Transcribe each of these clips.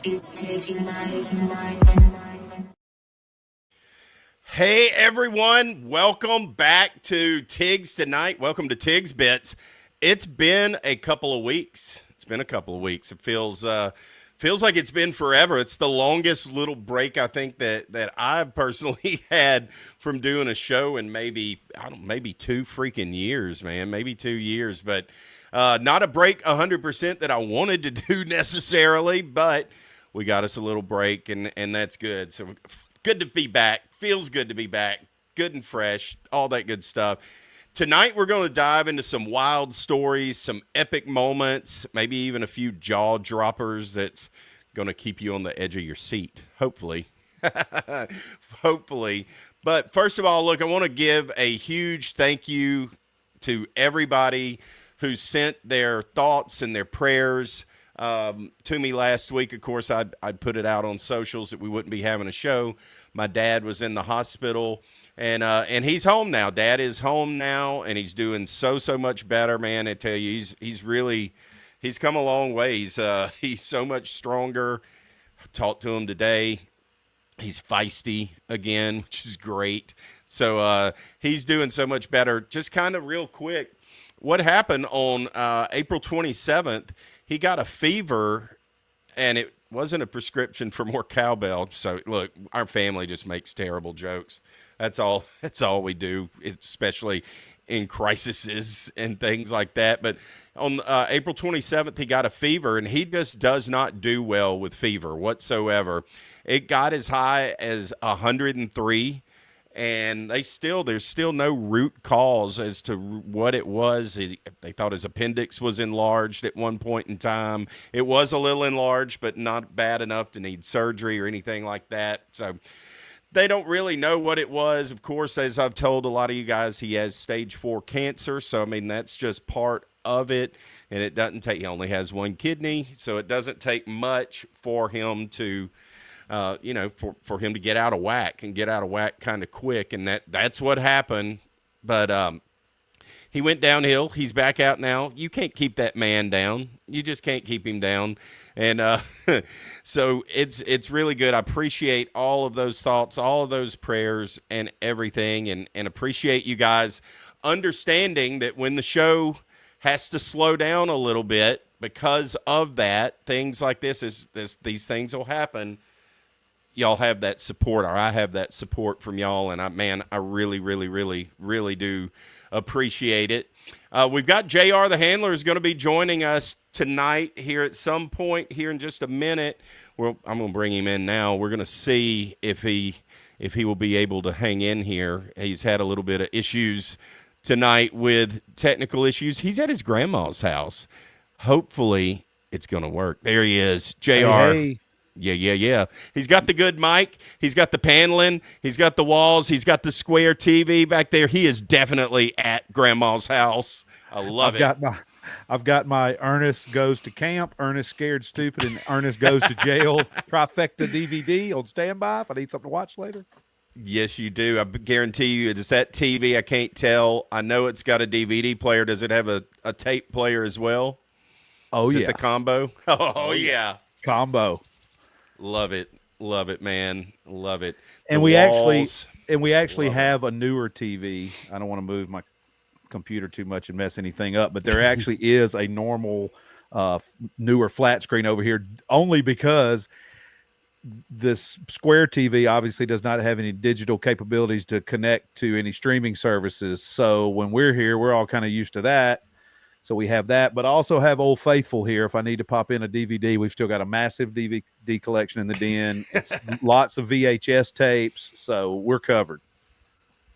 It's Tigs tonight. Hey everyone, welcome back to Tigs Tonight. Welcome to Tigs Bits. It's been a couple of weeks. It feels like it's been forever. It's the longest little break I think that I've personally had from doing a show in maybe 2 freaking years, man. Maybe 2 years, but not a break 100% that I wanted to do necessarily, but we got us a little break and that's good. So good to be back. Feels good to be back. Good and fresh. All that good stuff. Tonight, we're going to dive into some wild stories, some epic moments, maybe even a few jaw droppers that's going to keep you on the edge of your seat. Hopefully. Hopefully. But first of all, look, I want to give a huge thank you to everybody who sent their thoughts and their prayers to me last week. Of course, I'd put it out on socials that we wouldn't be having a show. My dad was in the hospital, and he's home now. Dad is home now, and he's doing so much better, man. I tell you, he's come a long way. He's so much stronger. I talked to him today. He's feisty again, which is great. So he's doing so much better. Just kind of real quick, what happened on April 27th, he got a fever, and it wasn't a prescription for more cowbell. So, look, our family just makes terrible jokes. That's all we do, especially in crises and things like that. But on April 27th, he got a fever, and he just does not do well with fever whatsoever. It got as high as 103. And there's still no root cause as to what it was. They thought his appendix was enlarged at one point in time. It was a little enlarged, but not bad enough to need surgery or anything like that. So they don't really know what it was. Of course, as I've told a lot of you guys, he has stage 4 cancer. So, I mean, that's just part of it. And it doesn't take, he only has one kidney. So it doesn't take much for him to for him to get out of whack and get out of whack kind of quick. And that's what happened. But he went downhill. He's back out now. You can't keep that man down. You just can't keep him down. And so it's really good. I appreciate all of those thoughts, all of those prayers and everything, and appreciate you guys understanding that when the show has to slow down a little bit because of that, things like these things will happen. Y'all have that support, or I have that support from y'all, and I really, really, really, really do appreciate it. We've got JR the Handler is going to be joining us tonight here at some point here in just a minute. I'm going to bring him in now. We're going to see if he will be able to hang in here. He's had a little bit of issues tonight with technical issues. He's at his grandma's house. Hopefully, it's going to work. There he is, JR. Hey. Yeah. He's got the good mic. He's got the paneling. He's got the walls. He's got the square TV back there. He is definitely at Grandma's house. I love it. I've got my Ernest Goes to Camp, Ernest Scared Stupid, and Ernest Goes to Jail trifecta DVD on standby if I need something to watch later. Yes, you do. I guarantee you it's that TV. I can't tell. I know it's got a DVD player. Does it have a tape player as well? Oh, is yeah. It the combo? Oh, yeah. Combo. Love it, man. Love it. And we actually have a newer TV. I don't want to move my computer too much and mess anything up, but there actually is a normal, newer flat screen over here, only because this square TV obviously does not have any digital capabilities to connect to any streaming services. So when we're here, we're all kind of used to that. So we have that, but I also have Old Faithful here. If I need to pop in a DVD, we've still got a massive DVD collection in the den. It's lots of VHS tapes, so we're covered.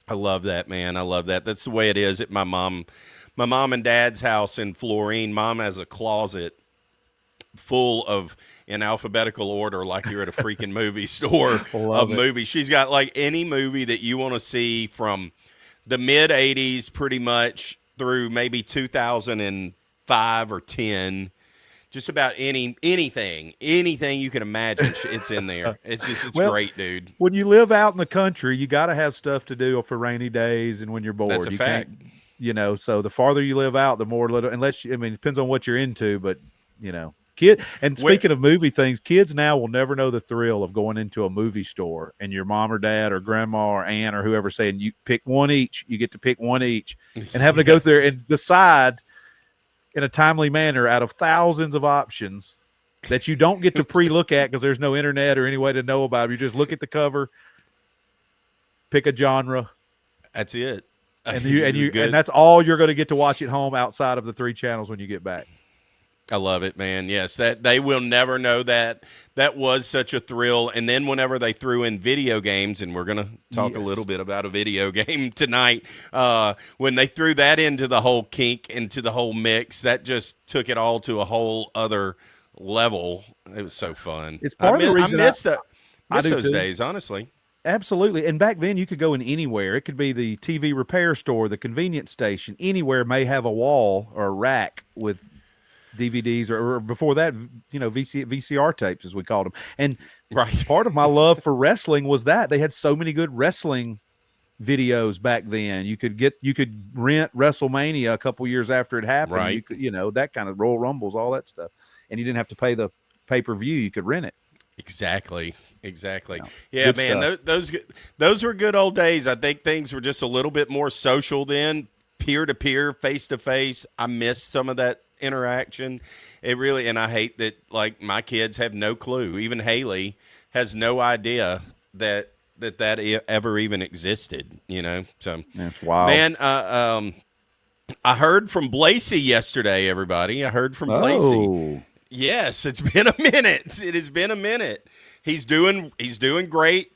I love that, man. I love that. That's the way it is at my mom and dad's house in Florine. Mom has a closet full of, in alphabetical order, like you're at a freaking movie store of movies. She's got like any movie that you want to see from the mid 80s pretty much through maybe 2005 or 10, just about anything you can imagine, it's in there. It's great, dude. When you live out in the country, you got to have stuff to do for rainy days and when you're bored. That's a fact. So the farther you live out, the more it depends on what you're into, but Kid, and speaking of movie things, kids now will never know the thrill of going into a movie store and your mom or dad or grandma or aunt or whoever saying you pick one each. You get to pick one each, and having to go there and decide in a timely manner out of thousands of options that you don't get to pre-look at because there's no internet or any way to know about them. You just look at the cover, pick a genre. That's it. And that's all you're going to get to watch at home outside of the 3 channels when you get back. I love it, man. Yes, that they will never know that. That was such a thrill. And then whenever they threw in video games, and we're going to talk a little bit about a video game tonight, when they threw that into the whole kink, into the whole mix, that just took it all to a whole other level. It was so fun. It's part of the reason I miss those days, honestly. Absolutely. And back then you could go in anywhere. It could be the TV repair store, the convenience station, anywhere may have a wall or a rack with DVDs or before that, VCR tapes as we called them. And part of my love for wrestling was that they had so many good wrestling videos back then. You could rent WrestleMania a couple years after it happened. Right. You could, that kind of Royal Rumbles, all that stuff. And you didn't have to pay the pay-per-view. You could rent it. Exactly. No, Yeah, man, those were good old days. I think things were just a little bit more social then, peer-to-peer, face-to-face. I missed some of that interaction. It really, and I hate that, like, my kids have no clue. Even Haley has no idea that ever even existed, So that's wild. Man, I heard from Blasey yesterday, everybody. I heard from Blasey. Yes, it's been a minute. It has been a minute. He's doing great.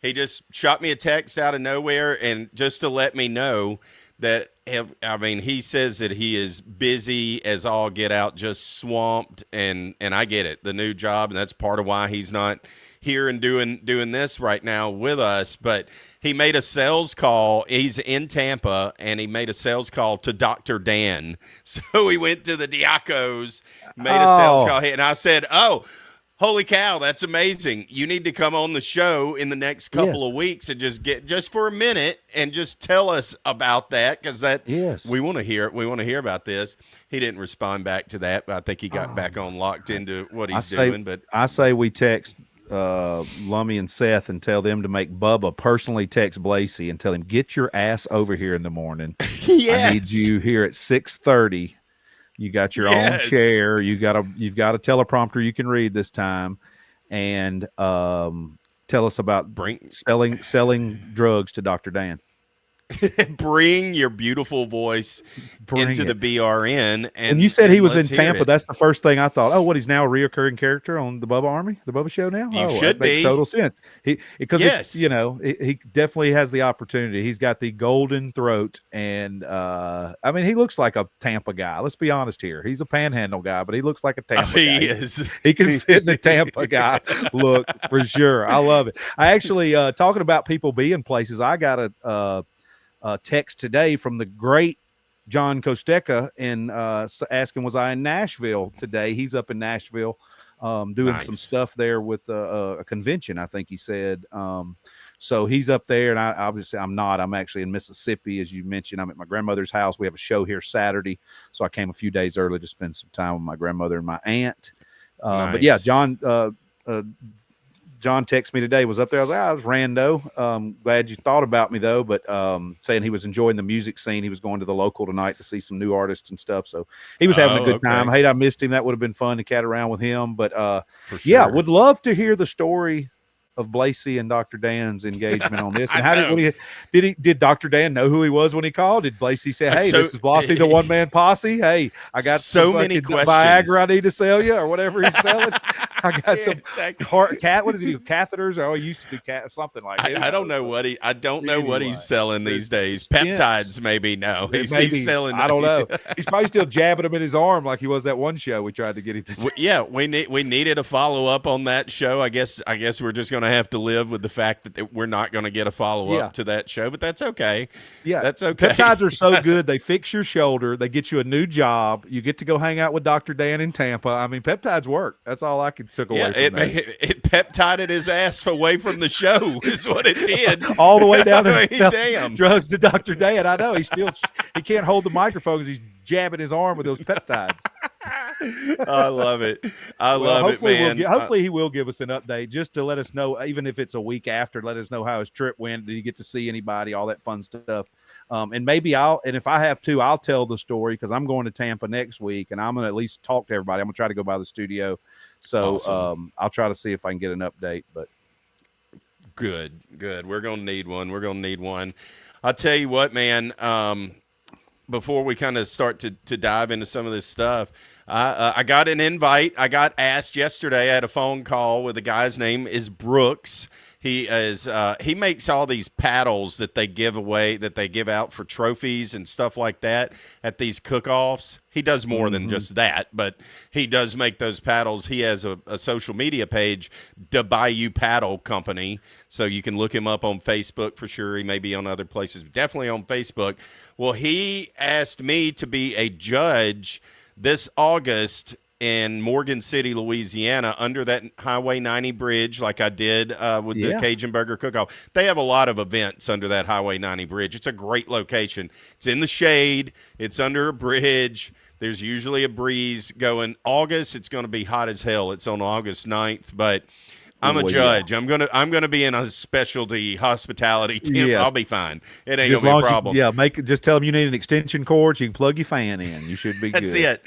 He just shot me a text out of nowhere, and just to let me know that, he says that he is busy as all get out, just swamped, and I get it, the new job, and that's part of why he's not here and doing this right now with us. But he made a sales call. He's in Tampa, and he made a sales call to Dr. Dan. So he went to the Diacos, made a sales call, and I said, holy cow, that's amazing. You need to come on the show in the next couple of weeks and just for a minute and just tell us about that, because we want to hear it. We want to hear about this. He didn't respond back to that, but I think he got back on locked into what he's doing. But I say we text Lummy and Seth and tell them to make Bubba personally text Blasey and tell him, get your ass over here in the morning. Yes. I need you here at 6:30. You got your own chair. You've got a teleprompter you can read this time, and tell us about selling drugs to Dr. Dan. Bring your beautiful voice into the BRN. And you said he was in Tampa. That's the first thing I thought. Oh, what, he's now a reoccurring character on the Bubba Army, the Bubba Show now? Should that makes total sense. He definitely has the opportunity. He's got the golden throat, and he looks like a Tampa guy. Let's be honest here. He's a Panhandle guy, but he looks like a Tampa guy. He is. He can fit in the Tampa guy look for sure. I love it. I actually talking about people being places. I got a text today from the great John Costeca and asking, was I in Nashville today? He's up in Nashville doing some stuff there with a convention, I think he said. So he's up there, and I'm not. I'm actually in Mississippi, as you mentioned. I'm at my grandmother's house. We have a show here Saturday, so I came a few days early to spend some time with my grandmother and my aunt. But yeah, John texted me today, was up there. I was like, I was rando. Glad you thought about me, though. But saying he was enjoying the music scene. He was going to the local tonight to see some new artists and stuff. So he was having a good time. Hate I missed him. That would have been fun to cat around with him. But for sure. Yeah, would love to hear the story of Blasey and Dr. Dan's engagement on this. And how did Dr. Dan know who he was when he called? Did Blasey say, hey, this is Blasey, the one-man posse? Hey, I got so many questions. Viagra I need to sell you, or whatever he's selling. I got some what does he do? Catheters? Or he used to do something like that. I don't know what he's selling these days. Peptides, maybe. No, he's selling. I don't know. He's probably still jabbing them in his arm like he was that one show we tried to get him to. Yeah, we needed a follow up on that show. I guess we're just going to have to live with the fact that we're not going to get a follow up to that show, but that's okay. Yeah, that's okay. Peptides are so good. They fix your shoulder. They get you a new job. You get to go hang out with Dr. Dan in Tampa. Peptides work. That's all I took away from that. It peptided his ass away from the show is what it did. All the way down to drugs to Dr. Dan. I know he can't hold the microphone because he's jabbing his arm with those peptides. I love it. I Well, love it, hopefully man. hopefully he will give us an update just to let us know, even if it's a week after, let us know how his trip went. Did he get to see anybody? All that fun stuff. And maybe and if I have to, I'll tell the story because I'm going to Tampa next week and I'm going to at least talk to everybody. I'm going to try to go by the studio. So Awesome. I'll try to see if I can get an update, but Good. We're going to need one. I'll tell you what, man, before we kind of start to dive into some of this stuff, I got an invite. I got asked yesterday. I had a phone call with a guy's name is Brooks. He makes all these paddles that they give away, that they give out for trophies and stuff like that at these cook-offs. He does more than just that, but he does make those paddles. He has a social media page, the Bayou Paddle Company, so you can look him up on Facebook for sure. He may be on other places, but definitely on Facebook. Well, he asked me to be a judge this August in Morgan City, Louisiana, under that Highway 90 bridge, like I did with the Cajun Burger Cook-Off. They have a lot of events under that Highway 90 bridge. It's a great location. It's in the shade. It's under a bridge. There's usually a breeze going. August, it's going to be hot as hell. It's on August 9th, but I'm a judge. Yeah. I'm gonna be in a specialty hospitality team. Yes. I'll be fine. It ain't gonna be a problem. Just tell them you need an extension cord so you can plug your fan in. You should be good. That's it.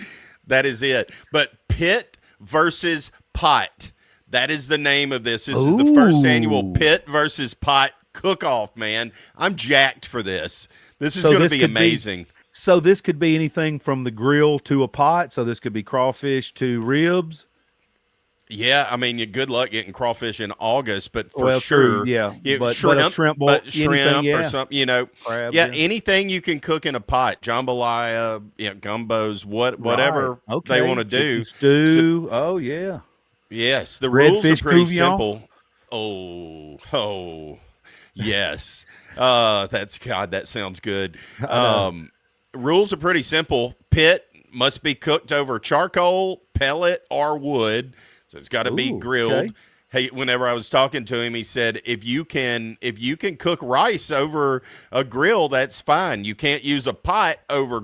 That is it. But Pit versus Pot. That is the name of this. This is the first annual Pit versus Pot cook-off, man. I'm jacked for this. This is going to be amazing. So this could be anything from the grill to a pot. So this could be crawfish to ribs. Yeah, I mean, good luck getting crawfish in August, but for sure, but shrimp or something, crabs, anything you can cook in a pot, jambalaya, gumbos, whatever they want to do. Stew, yes, the rules are pretty simple. Yes, that sounds good. Rules are pretty simple. Pit must be cooked over charcoal, pellet, or wood. So it's got to be grilled. Okay. Hey, whenever I was talking to him, he said, if you can cook rice over a grill, that's fine. You can't use a pot over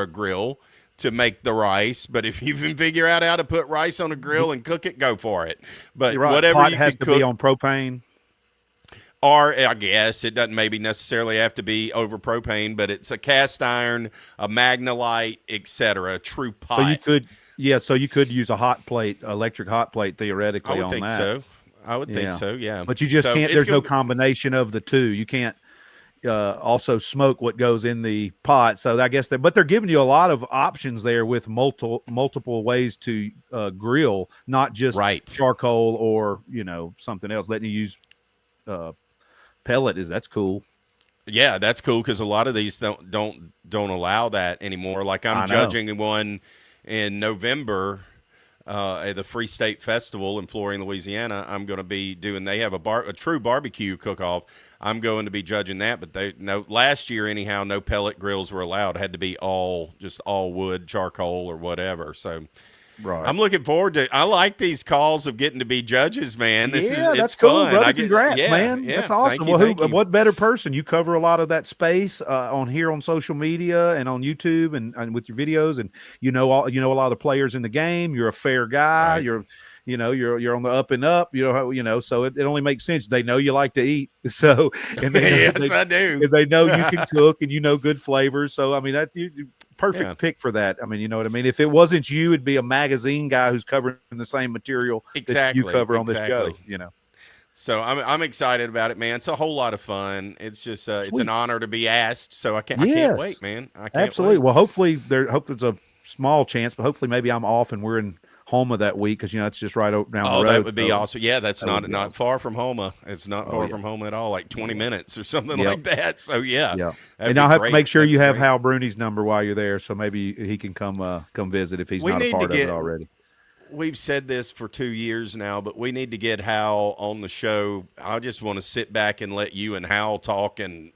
a grill to make the rice. But if you can figure out how to put rice on a grill and cook it, go for it. But whatever pot you has can to be on propane. Or I guess it doesn't maybe necessarily have to be over propane, but it's a cast iron, a Magnolite, etc. A true pot. So you could. Yeah, so you could use a hot plate, electric hot plate, theoretically on that. I would think so, yeah. But you just can't, there's no combination of the two. You can't also smoke what goes in the pot. So I guess but they're giving you a lot of options there with multiple ways to grill, not just charcoal or, something else. Letting you use pellet that's cool. Yeah, that's cool because a lot of these don't allow that anymore. Like I'm judging one in November at the Free State Festival in Florida, Louisiana. I'm going to be doing. They have a true barbecue cook-off. I'm going to be judging that, but last year anyhow, no pellet grills were allowed. It had to be all wood, charcoal, or whatever. So. Right. I'm looking forward to. I like these calls of getting to be judges, man. That's cool, fun. Brother. Congrats, man. Yeah. That's awesome. What better person? You cover a lot of that space on social media and on YouTube and with your videos, and a lot of the players in the game. You're a fair guy. Right. You're on the up and up. So it only makes sense. They know you like to eat. So and yes, I do. They know you can cook and good flavors. So I mean perfect pick for that. I mean, you know what I mean? If it wasn't you, it'd be a magazine guy who's covering the same material that you cover on this show, So I'm excited about it, man. It's a whole lot of fun. It's just it's an honor to be asked. So I can't wait, man. I can't Absolutely. wait. Well, hopefully there's a small chance, but hopefully maybe I'm off and we're in Homa that week because it's just right down the road. That would be awesome. Yeah, that's not far from Homa. It's not far from Homa at all, like 20 minutes or something like that. So yeah. And I'll have to make sure you have Hal Bruni's number while you're there, so maybe he can come visit if he's not a part of it already. We've said this for 2 years now, but we need to get Hal on the show. I just want to sit back and let you and Hal talk, and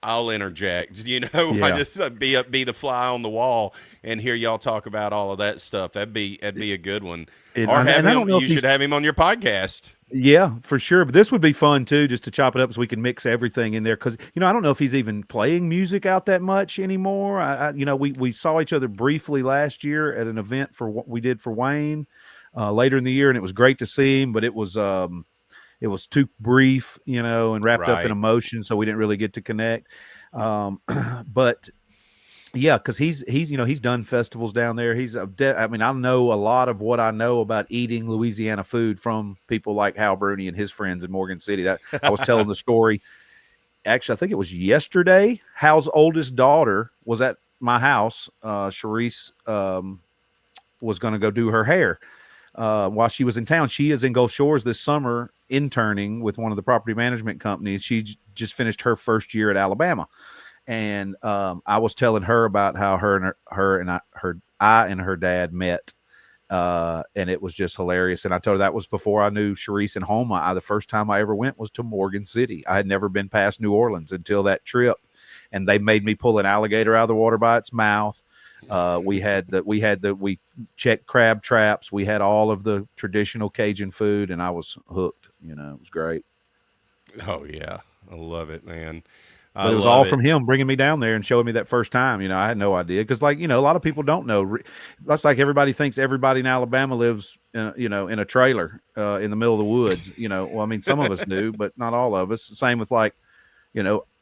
I'll interject. You know, Yeah. I just be the fly on the wall and hear y'all talk about all of that stuff. That'd be a good one. Or have And I don't him. know if You he's should have him on your podcast. Yeah, for sure. But this would be fun too, just to chop it up so we can mix everything in there. Because I don't know if he's even playing music out that much anymore. We saw each other briefly last year at an event for what we did for Wayne later in the year, and it was great to see him. But it was too brief, and wrapped up in Right. emotion, so we didn't really get to connect. But yeah, because he's done festivals down there. I know a lot of what I know about eating Louisiana food from people like Hal Bruni and his friends in Morgan City. That I was telling the story. Actually, I think it was yesterday. Hal's oldest daughter was at my house. Sharice was going to go do her hair while she was in town. She is in Gulf Shores this summer interning with one of the property management companies. She just finished her first year at Alabama. And I was telling her about how I and her dad met, and it was just hilarious. And I told her that was before I knew Sharice and Homa. The first time I ever went was to Morgan City. I had never been past New Orleans until that trip, and they made me pull an alligator out of the water by its mouth. We checked crab traps. We had all of the traditional Cajun food, and I was hooked. It was great. Oh yeah, I love it, man. But it was all from him bringing me down there and showing me that first time. I had no idea because, a lot of people don't know. That's like everybody thinks everybody in Alabama lives, in a trailer in the middle of the woods. Some of us do, but not all of us. Same with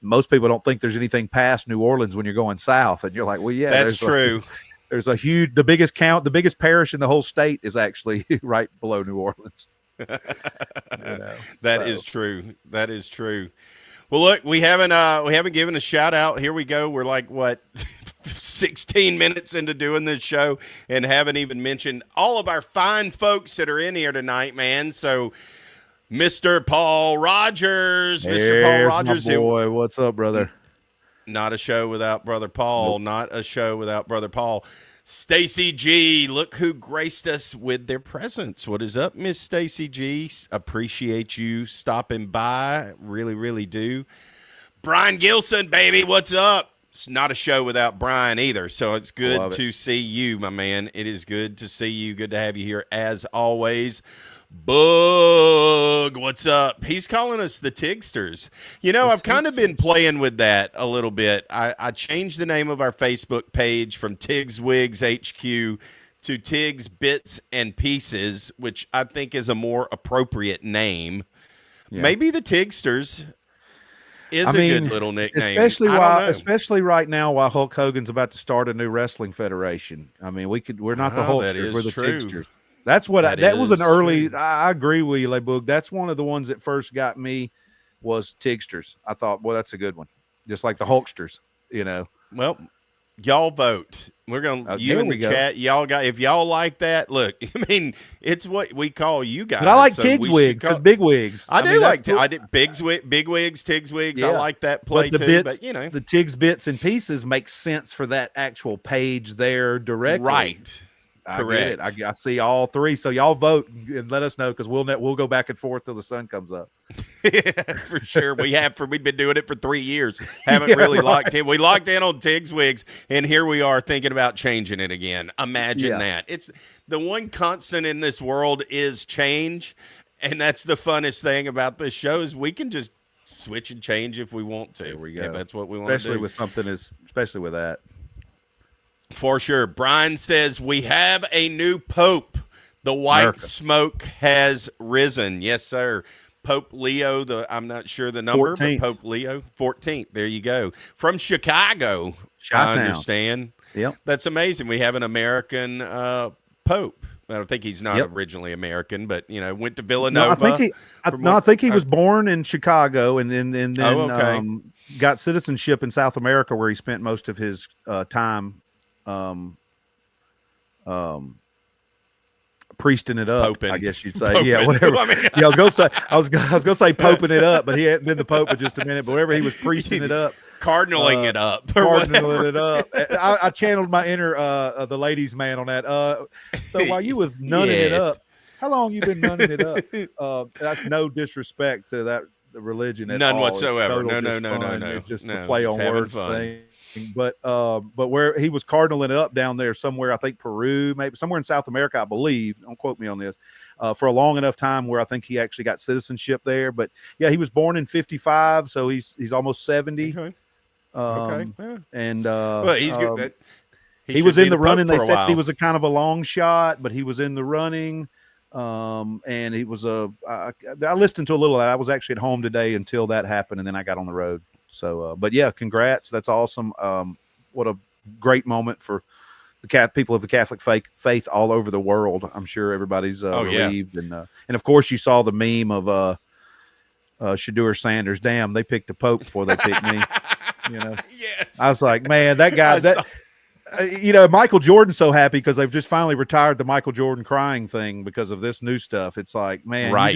most people don't think there's anything past New Orleans when you're going south, and you're like, well, yeah, that's true. There's the biggest parish in the whole state is actually right below New Orleans. That is true. That is true. Well, look, we haven't given a shout out. Here we go. We're like 16 minutes into doing this show and haven't even mentioned all of our fine folks that are in here tonight, man. So, Mr. Paul Rogers, Mr. Paul Rogers, my boy, what's up, brother? Not a show without Brother Paul. Nope. Not a show without Brother Paul. Stacy G, look who graced us with their presence. What is up, Miss Stacy G? Appreciate you stopping by. Really, really do. Brian Gilson, baby, what's up? It's not a show without Brian either, so it's good to see you, my man. It is good to see you. Good to have you here as always. Boog, what's up? He's calling us the Tigsters. I've kind of been playing with that a little bit. I changed the name of our Facebook page from Tigs Wigs HQ to Tigs Bits and Pieces, which I think is a more appropriate name. Yeah. Maybe the Tigsters is a good little nickname. Especially right now while Hulk Hogan's about to start a new wrestling federation. We're not the Hulksters, we're the Tigsters. That's what that was an early. I agree with you, Boog. That's one of the ones that first got me was Tigsters. I thought, boy, that's a good one. Just like the Hulksters, Well, y'all vote. We're gonna in the chat. Y'all if y'all like that. Look, it's what we call you guys. But I like Tigs wigs because big wigs. I did big wigs, Tigs wigs. Yeah. I like that play too. But the Tigs bits and pieces makes sense for that actual page there directly. Right. Correct. I get it. I see all three. So y'all vote and let us know because we'll go back and forth till the sun comes up. Yeah, for sure. We've been doing it for 3 years. Haven't really locked in. We locked in on Tigs wigs, and here we are thinking about changing it again. Imagine that. It's the one constant in this world is change, and that's the funnest thing about this show is we can just switch and change if we want to. There we go. If that's what we want to do. Especially with that. For sure. Brian says, we have a new pope. The white smoke has risen. Yes, sir. Pope Leo, I'm not sure the number, 14th. But Pope Leo, 14th. There you go. From Chicago, I understand. Yep. That's amazing. We have an American pope. I don't think he's not originally American, but, went to Villanova. I think he was born in Chicago and then got citizenship in South America where he spent most of his time priesting it up, Poping. I guess you'd say. Poping. Yeah, whatever. I was gonna say poping it up, but he hadn't been the Pope in just a minute. But wherever he was priesting it up, cardinaling it up, I channeled my inner the ladies' man on that. So while you was nunning it up, how long you been nunning it up? That's no disrespect to religion at None all. It's whatsoever. total No. fun. It's just the No, play just on having words fun. thing. But where he was cardinaling up down there somewhere, I think Peru, maybe somewhere in South America, I believe. Don't quote me on this. For a long enough time where I think he actually got citizenship there. But yeah, he was born in 55, so he's almost 70. Okay. Yeah. And Well, he's good. That he should was be in the Pope running. for They a said he while. was a kind of a long shot, but he was in the running. And he was I listened to a little of that. I was actually at home today until that happened, and then I got on the road. So, but yeah, congrats. That's awesome. What a great moment for the people of the Catholic faith all over the world. I'm sure everybody's relieved. And of course you saw the meme of Shadur Sanders. Damn, they picked the Pope before they picked me. Yes. I was like, man, that guy, Michael Jordan's so happy because they've just finally retired the Michael Jordan crying thing because of this new stuff. It's like, man, right.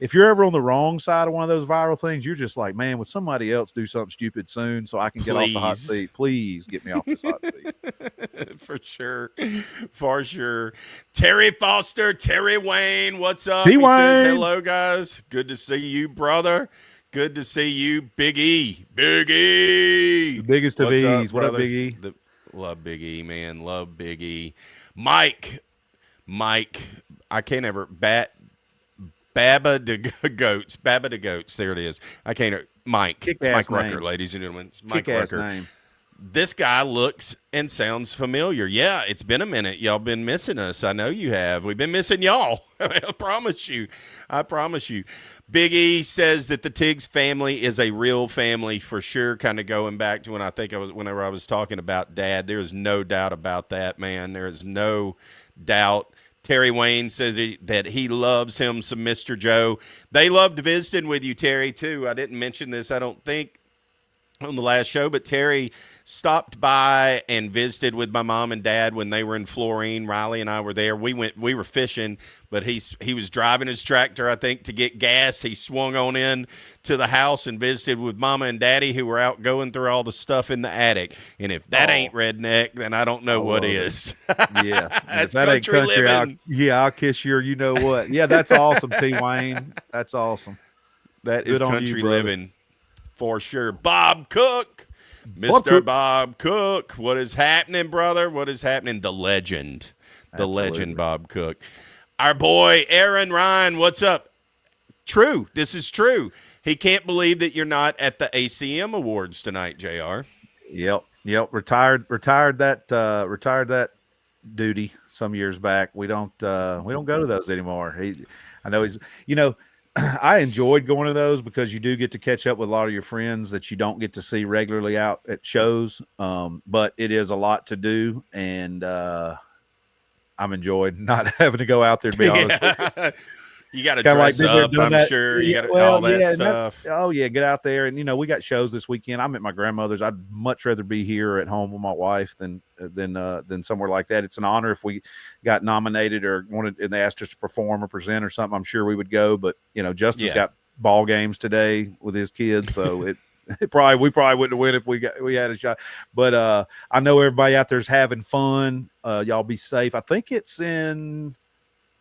If you're ever on the wrong side of one of those viral things, you're just like, man, would somebody else do something stupid soon so I can get off the hot seat? Please get me off this hot seat. For sure. For sure. Terry Foster, Terry Wayne, what's up? T-Wayne. He says, hello, guys. Good to see you, brother. Good to see you, Big E. Big E. The biggest of E's. What up, brother? Big E? Love Big E, man. Love Big E. Mike, I can't ever Baba the Goats. There it is. I can't. Mike. It's Mike Rucker, ladies and gentlemen. It's Mike Rucker. Name. This guy looks and sounds familiar. Yeah, it's been a minute. Y'all been missing us. I know you have. We've been missing y'all. I promise you. Big E says that the Tigs family is a real family for sure. Kind of going back to whenever I was talking about Dad. There is no doubt about that, man. There is no doubt. Terry Wayne says that he loves him some Mr. Joe. They loved visiting with you, Terry, too. I didn't mention this, I don't think, on the last show, but Terry stopped by and visited with my mom and dad when they were in Florine. Riley and I were there. We were fishing, but he was driving his tractor, I think, to get gas. He swung on in to the house and visited with Mama and Daddy, who were out going through all the stuff in the attic. And if that ain't redneck, then I don't know what is. Yes. That's that ain't country living. I'll kiss your you know what. Yeah, that's awesome, T. Wayne. That's awesome. That Good is on country you, brother. living for sure. Bob Cook. Mr. Bob Cook. What is happening, brother? What is happening? The legend. The legend, Bob Cook. Our boy, Aaron Ryan, what's up? True. This is true. He can't believe that you're not at the ACM Awards tonight, JR. Yep. Retired that duty some years back. We don't go to those anymore. I know he's, I enjoyed going to those because you do get to catch up with a lot of your friends that you don't get to see regularly out at shows. But it is a lot to do, and I'm enjoying not having to go out there, to be honest with you. You got to dress up, I'm sure. You got all that stuff. Get out there. And, we got shows this weekend. I'm at my grandmother's. I'd much rather be here at home with my wife than somewhere like that. It's an honor if we got nominated or wanted, and they asked us to perform or present or something. I'm sure we would go. But, Justin's got ball games today with his kids. So we probably wouldn't have won if we had a shot. But I know everybody out there is having fun. Y'all be safe. I think it's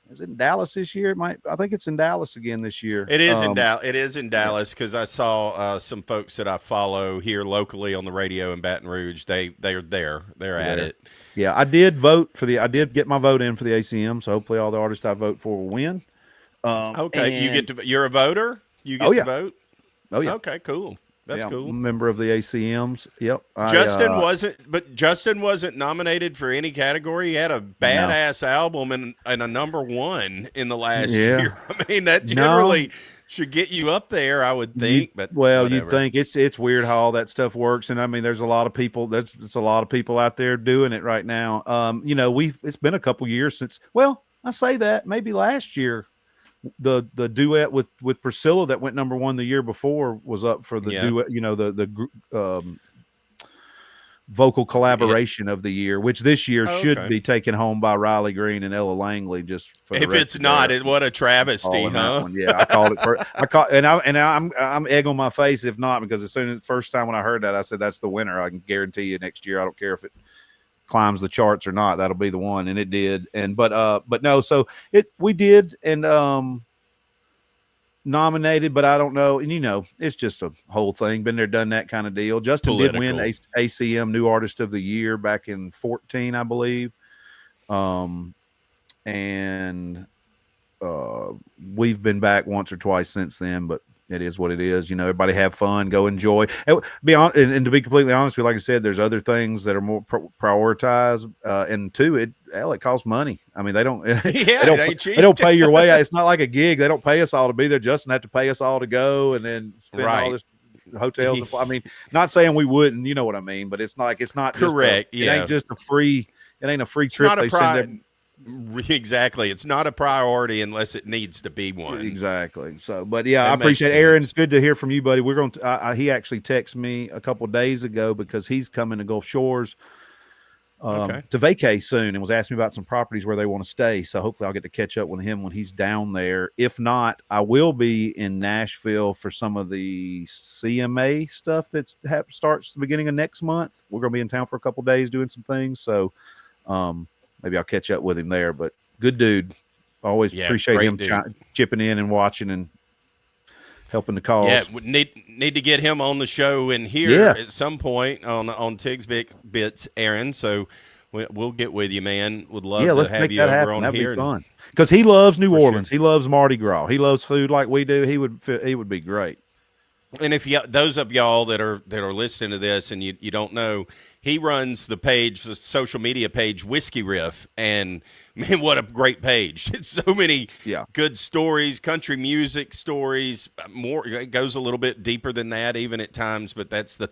is it in Dallas this year? I think it's in Dallas again this year. It is in Dallas. It is in Dallas because I saw some folks that I follow here locally on the radio in Baton Rouge. They're there. They're at it. Yeah, I did get my vote in for the ACM, so hopefully all the artists I vote for will win. Okay, you're a voter? You get to vote? Oh yeah. Okay, cool. That's cool. I'm a member of the ACMs. Yep. Justin wasn't nominated for any category. He had a badass album and a #1 in the last year. I mean, that generally should get you up there, I would think. You'd think it's weird how all that stuff works. And I mean, there's a lot of people. It's a lot of people out there doing it right now. It's been a couple years since. Well, I say that maybe last year. The duet with Priscilla that went #1 the year before was up for the duet, the vocal collaboration of the year, which this year should be taken home by Riley Green and Ella Langley. Just for if it's not, what a travesty, huh? Yeah, I called it first. I'm egg on my face if not, because as soon as the first time when I heard that, I said that's the winner. I can guarantee you next year. I don't care if it climbs the charts or not, that'll be the one, and it did. And but no, so we did, and nominated, but I don't know. And it's just a whole thing. Been there, done that kind of deal. Justin did win ACM New Artist of the Year back in 2014, I believe. And we've been back once or twice since then, but it is what it is. Everybody have fun, go enjoy. And to be completely honest with you, like I said, there's other things that are more prioritized. And two, it costs money. I mean, they don't they don't pay your way out. It's not like a gig. They don't pay us all to be there. Justin had to pay us all to go and then spend all this hotels. I mean, not saying we wouldn't, you know what I mean, but it's not correct. It ain't just a free. It ain't a free trip. They send them. Exactly. It's not a priority unless it needs to be one. Exactly. So, but yeah, I appreciate it. Aaron. It's good to hear from you, buddy. We're going to, he actually texted me a couple of days ago because he's coming to Gulf Shores to vacay soon and was asking me about some properties where they want to stay. So hopefully I'll get to catch up with him when he's down there. If not, I will be in Nashville for some of the CMA stuff that starts the beginning of next month. We're going to be in town for a couple of days doing some things. So, maybe I'll catch up with him there, but good dude. Always appreciate him chipping in and watching and helping the cause. Yeah, need to get him on the show and here at some point on Tigs Bits, Aaron. So we'll get with you, man. Would love to have you over on That'd here. Be fun. Because he loves New Orleans. Sure. He loves Mardi Gras. He loves food like we do. He would be great. And if those of y'all that are listening to this and you don't know, he runs the social media page, Whiskey Riff, and man, what a great page! It's so many good stories, country music stories. It goes a little bit deeper than that, even at times, but that's the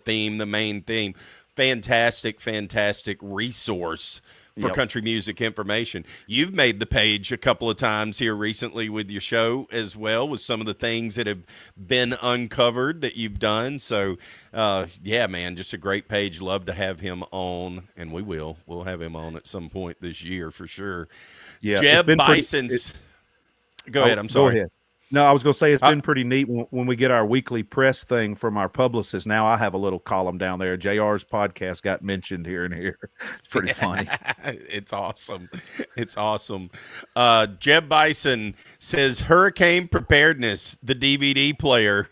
main theme. Fantastic resource for country music information. You've made the page a couple of times here recently with your show as well, with some of the things that have been uncovered that you've done. So, man, just a great page. Love to have him on, and we'll have him on at some point this year for sure. Yeah, Jeb Bison's. Go ahead. I'm sorry. Go ahead. No, I was going to say it's been pretty neat when we get our weekly press thing from our publicist. Now I have a little column down there. JR's podcast got mentioned here and here. It's pretty funny. It's awesome. It's awesome. Jeb Bison says Hurricane Preparedness, the DVD player.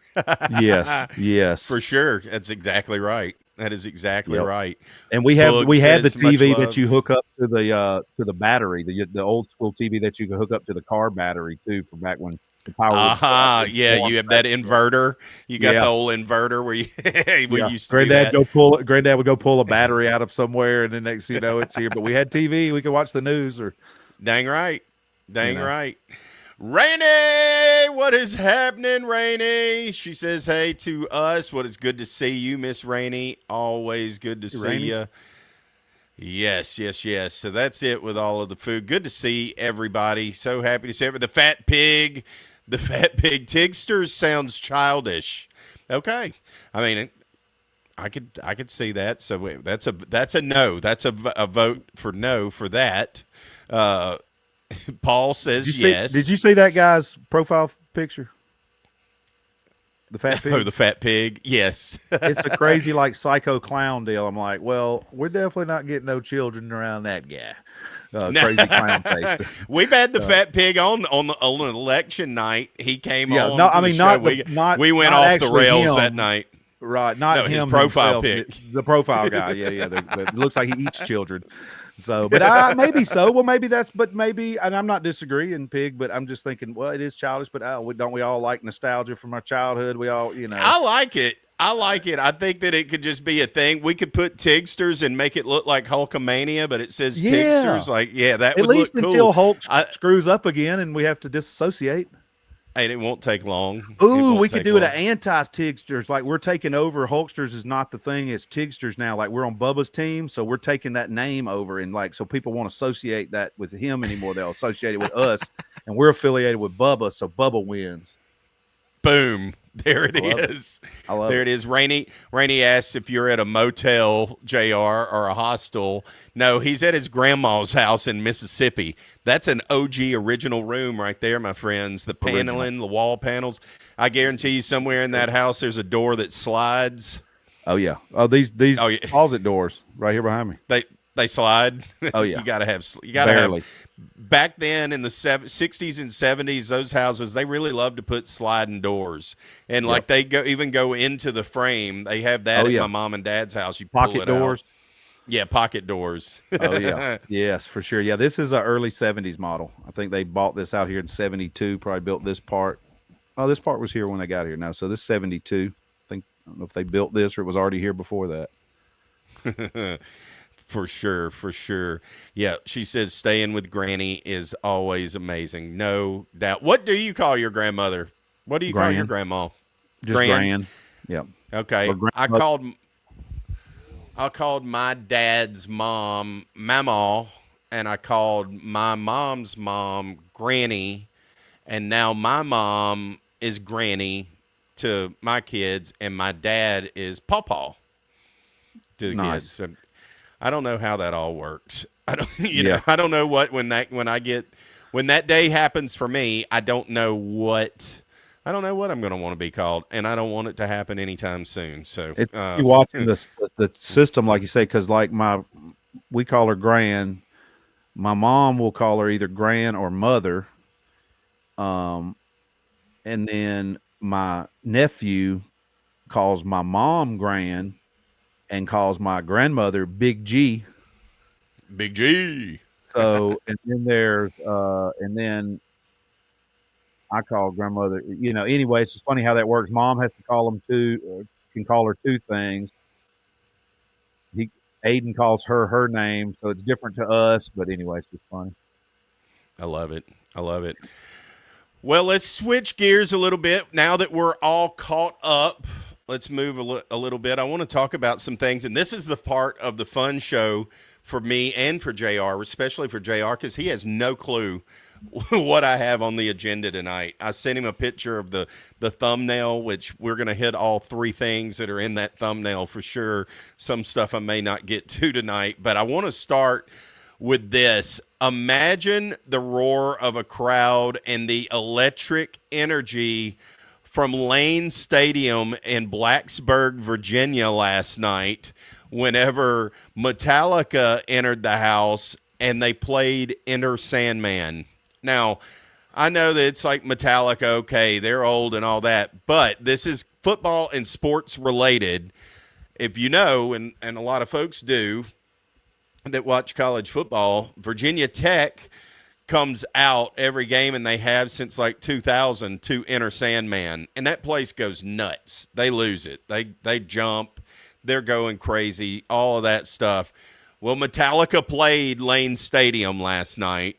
Yes. For sure. That's exactly right. That is exactly right. And we had the TV that you hook up to the battery, the old school TV that you can hook up to the car battery too, from back when the power. You have that inverter. You got the old inverter where we used to. Granddad would go pull a battery out of somewhere, and then next thing you know, it's here. But we had TV. We could watch the news. Dang right. Right. Rainey, what is happening, Rainey? She says hey to us. What is good to see you, Miss Rainey. Always good to see you. Yes. So that's it with all of the food. Good to see everybody. So happy to see everybody. The fat pig Tigsters sounds childish. Okay. I mean, I could see that. So wait, that's a no. That's a vote for no for that. Paul says yes. Did you see that guy's profile picture? The fat pig? Oh, the fat pig. Yes. It's a crazy, psycho clown deal. I'm like, well, we're definitely not getting no children around that guy. Crazy clown face. We've had the fat pig on an election night. He came on. No, I mean, we went off the rails that night. Right. Not him. His profile pic. The profile guy. Yeah. It looks like he eats children. So, but maybe so. Well, maybe, and I'm not disagreeing, Pig, but I'm just thinking, well, it is childish, but don't we all like nostalgia from our childhood? We all, I like it. I think that it could just be a thing. We could put Tigsters and make it look like Hulkamania, but it says Tigsters. That would look cool. At least until Hulk screws up again and we have to disassociate. And it won't take long. Ooh, we could do it an anti-Tigsters. Like, we're taking over. Hulksters is not the thing. It's Tigsters now. Like, we're on Bubba's team, so we're taking that name over. And, so people won't associate that with him anymore. They'll associate it with us. And we're affiliated with Bubba, so Bubba wins. Boom. There it is. I love it. There it is. Rainey asks if you're at a motel, JR, or a hostel. No, he's at his grandma's house in Mississippi. That's an OG original room right there, my friends. The paneling, the wall panels. I guarantee you somewhere in that house there's a door that slides. Oh, yeah. Oh, these closet doors right here behind me. They slide. Oh yeah, You gotta have. You gotta barely. have. Back then in the 60s and 70s, those houses, they really loved to put sliding doors, and like they even go into the frame. They have that Oh at yeah, my mom and dad's house. You pull pocket it doors. out. Yeah, pocket doors. Oh yeah, yes, for sure. Yeah, this is an early '70s model. I think they bought this out here in '72. Probably built this part. Oh, this part was here when they got here. No, so this '72. I don't know if they built this or it was already here before that. For sure, for sure. Yeah, she says staying with Granny is always amazing. No doubt. What do you call your grandmother? What do you call your grandma? Just Gran. Yeah. Okay. I called my dad's mom Mama, and I called my mom's mom Granny, and now my mom is Granny to my kids, and my dad is Pawpaw to the kids. So I don't know how that all works. I don't, know, I don't know what when that day happens for me. I don't know what I'm going to want to be called, and I don't want it to happen anytime soon. So you watching the system, like you say, because like we call her Gran. My mom will call her either Gran or Mother. And then my nephew calls my mom Gran and calls my grandmother Big G. Big G. So, and then I call grandmother, anyway, it's just funny how that works. Mom has to call them can call her two things. Aiden calls her name, so it's different to us, but anyway, it's just funny. I love it. Well, let's switch gears a little bit. Now that we're all caught up, let's move a little bit. I want to talk about some things, and this is the part of the fun show for me and for JR, especially for JR, because he has no clue what I have on the agenda tonight. I sent him a picture of the thumbnail, which we're going to hit all three things that are in that thumbnail for sure. Some stuff I may not get to tonight, but I want to start with this. Imagine the roar of a crowd and the electric energy from Lane Stadium in Blacksburg, Virginia last night whenever Metallica entered the house and they played Enter Sandman. Now, I know that it's like Metallica, okay, they're old and all that, but this is football and sports related. If you know, and a lot of folks do that watch college football, Virginia Tech comes out every game, and they have since like 2000 to Enter Sandman, and that place goes nuts. They lose it. They jump. They're going crazy, all of that stuff. Well, Metallica played Lane Stadium last night,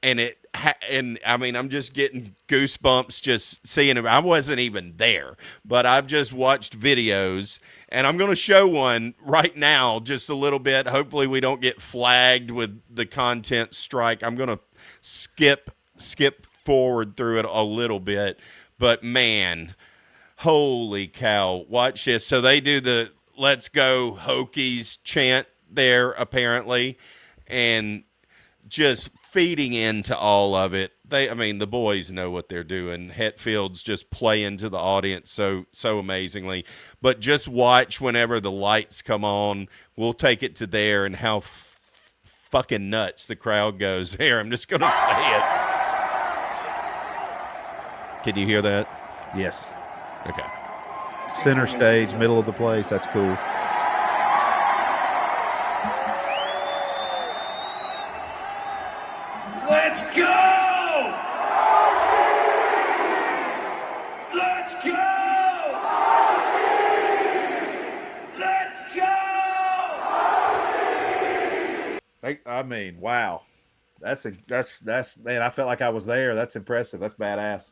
and I mean, I'm just getting goosebumps just seeing it. I wasn't even there, but I've just watched videos, and I'm going to show one right now just a little bit. Hopefully we don't get flagged with the content strike. I'm going to skip forward through it a little bit, but man, holy cow, watch this. So they do the "Let's Go Hokies" chant there apparently, and just feeding into all of it. The boys know what they're doing. Hetfield's just playing to the audience so amazingly. But just watch whenever the lights come on. We'll take it to there and how fucking nuts the crowd goes. Here, I'm just going to say it. Can you hear that? Yes. Okay. Center stage, middle of the place. That's cool. Let's go! Let's go! Let's go! I mean, wow. That's man, I felt like I was there. That's impressive. That's badass.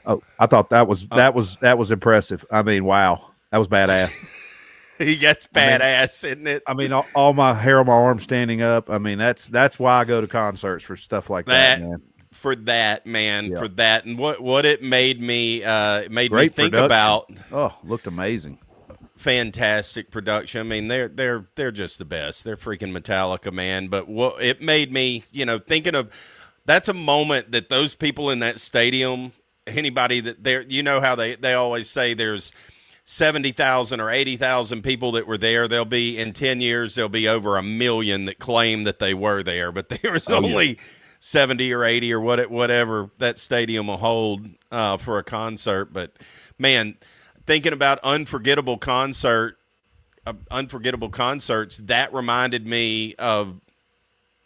Oh, I thought that was impressive. I mean, wow. That was badass. That's badass, isn't it? I mean, all my hair on my arm standing up. I mean, that's why I go to concerts, for stuff like that, man. For that, man, yeah. For that, and what it made me think production. About. Oh, looked amazing. Fantastic production. I mean, they're just the best. They're freaking Metallica, man. But what it made me, thinking of, that's a moment that those people in that stadium, anybody that how they always say there's 70,000 or 80,000 people that were there. There'll be, in 10 years, there'll be over 1 million that claim that they were there, but there was only 70 or 80 or whatever that stadium will hold for a concert. But man, thinking about unforgettable concerts, that reminded me of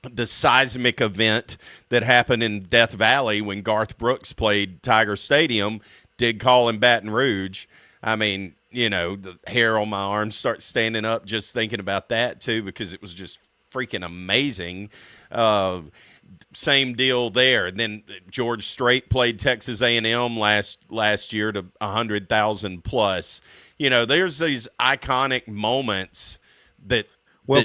the seismic event that happened in Death Valley when Garth Brooks played Tiger Stadium, did call in Baton Rouge. I mean, the hair on my arms starts standing up just thinking about that too, because it was just freaking amazing. Same deal there. And then George Strait played Texas A&M last year to 100,000 plus. There's these iconic moments that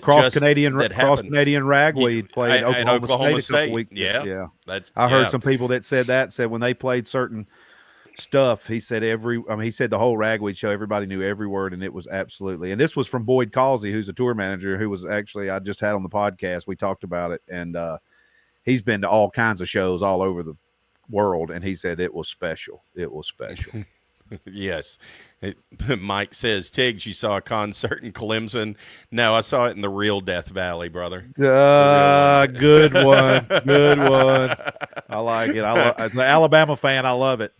Cross Canadian Ragweed played at Oklahoma State a couple weeks. Yeah. I heard some people that said when they played certain stuff, he said the whole Ragweed show, everybody knew every word, and it was absolutely. And this was from Boyd Causey, who's a tour manager, who was actually I just had on the podcast. We talked about it, and he's been to all kinds of shows all over the world, and he said it was special. It was special. Yes. Mike says, Tigs, you saw a concert in Clemson? No, I saw it in the real Death Valley, brother. Good one. Good one. I like it. As an Alabama fan, I love it.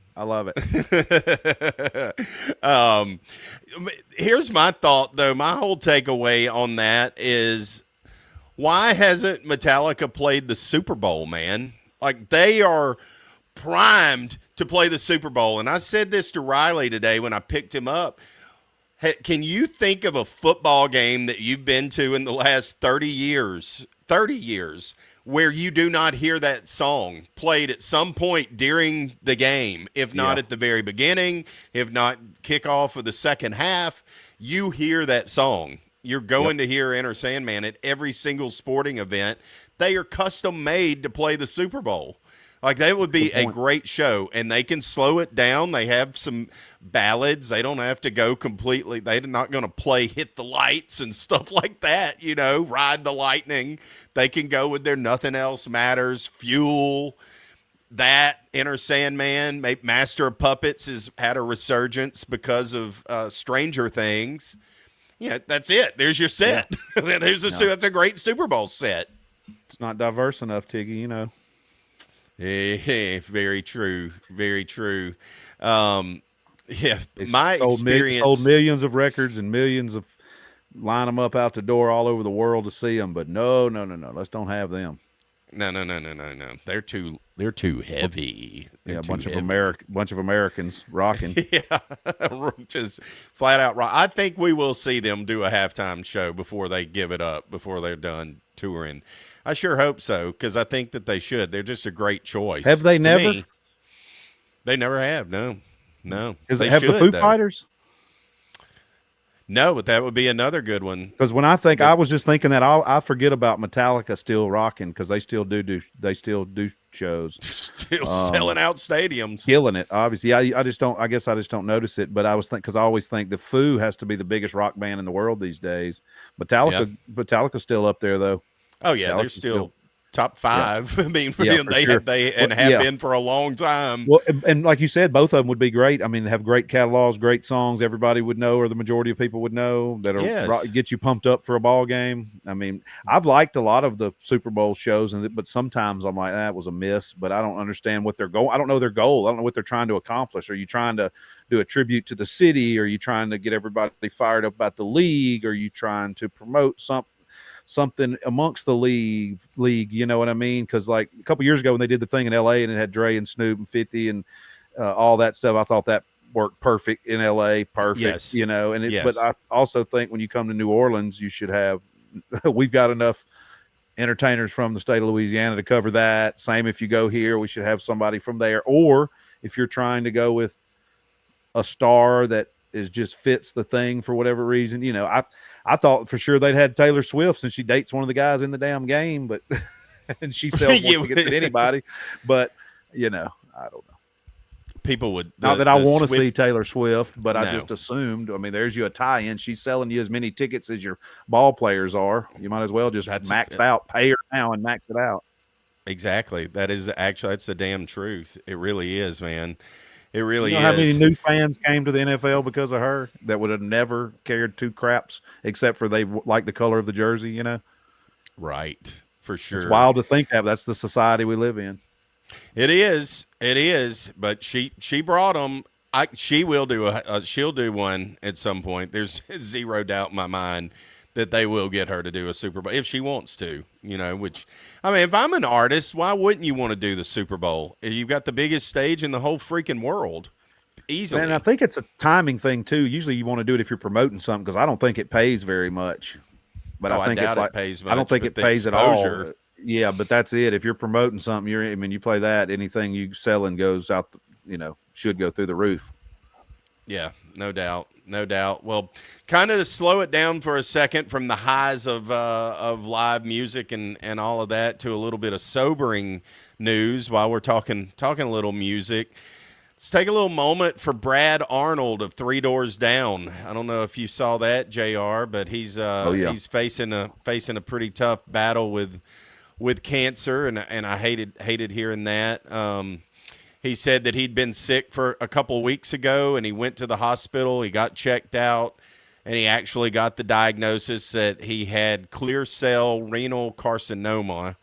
Here's my thought, though. My whole takeaway on that is, why hasn't Metallica played the Super Bowl, man? Like, they are primed to play the Super Bowl. And I said this to Riley today when I picked him up. Can you think of a football game that you've been to in the last 30 years, where you do not hear that song played at some point during the game, if not at the very beginning, if not kickoff of the second half, you hear that song. You're going to hear Enter Sandman at every single sporting event. They are custom made to play the Super Bowl. Like, that would be a great show, and they can slow it down. They have some ballads. They don't have to go completely. They're not going to play Hit the Lights and stuff like that, Ride the Lightning. They can go with their Nothing Else Matters, Fuel, that, Enter Sandman. Master of Puppets has had a resurgence because of Stranger Things. Yeah, that's it. There's your set. Yeah. That's a great Super Bowl set. It's not diverse enough, Tiggy, Hey, very true. Very true. My experience sold millions of records and millions of line them up out the door all over the world to see them, but no. Let's don't have them. No. They're too heavy. A bunch of Americans rocking. Yeah, just flat out rock. I think we will see them do a halftime show before they give it up, before they're done touring. I sure hope so, because I think that they should. They're just a great choice. Have they never? They never have. No. Have the Foo Fighters? No, but that would be another good one. Because when I was just thinking that I forget about Metallica still rocking, because they still do shows, still selling out stadiums, killing it. Obviously, I guess I just don't notice it. But I always think the Foo has to be the biggest rock band in the world these days. Metallica's still up there though. Oh yeah, they're still top five. Yeah. I mean, they have been for a long time. Well, and like you said, both of them would be great. I mean, they have great catalogs, great songs. Everybody would know, or the majority of people would know, that get you pumped up for a ball game. I mean, I've liked a lot of the Super Bowl shows, but sometimes I'm like, that was a miss. But I don't understand what their goal. I don't know their goal. I don't know what they're trying to accomplish. Are you trying to do a tribute to the city? Are you trying to get everybody fired up about the league? Are you trying to promote something amongst the league, you know what I mean? Because like a couple years ago when they did the thing in LA and it had Dre and Snoop and 50 and all that stuff, I thought that worked perfect in LA. Perfect, yes. But I also think when you come to New Orleans, you should have, we've got enough entertainers from the state of Louisiana to cover that. Same if you go here, we should have somebody from there. Or if you're trying to go with a star that just fits the thing for whatever reason, I thought for sure they'd had Taylor Swift, since she dates one of the guys in the damn game, but and she sells more tickets than anybody. But I don't know. People would not that I want to see Taylor Swift, but I just assumed. I mean, there's you a tie-in. She's selling you as many tickets as your ball players are. You might as well just max out, pay her now, and max it out. Exactly. That's the damn truth. It really is, man. It really You know how many is. new fans came to the NFL because of her that would have never cared two craps except for they like the color of the jersey, you know? Right. For It's sure. wild to think that. That's the society we live in. It is. It is. But she brought them. She will do she'll do one at some point. There's zero doubt in my mind that they will get her to do a Super Bowl if she wants to, you know, which I mean, if I'm an artist, why wouldn't you want to do the Super Bowl? You've got the biggest stage in the whole freaking world. Easily. And I think it's a timing thing too. Usually you want to do it if you're promoting something because I don't think it pays very much. But I think it's like pays much, I don't think it pays exposure. at all. Yeah, but that's it. If you're promoting something, you play that, anything you selling goes out, should go through the roof. Yeah, no doubt, no doubt. Well, kind of to slow it down for a second from the highs of live music and all of that to a little bit of sobering news while we're talking a little music. Let's take a little moment for Brad Arnold of Three Doors Down. I don't know if you saw that, JR, but he's he's facing a pretty tough battle with cancer, and I hated hearing that. He said that he'd been sick for a couple weeks ago, and he went to the hospital. He got checked out, and he actually got the diagnosis that he had clear cell renal carcinoma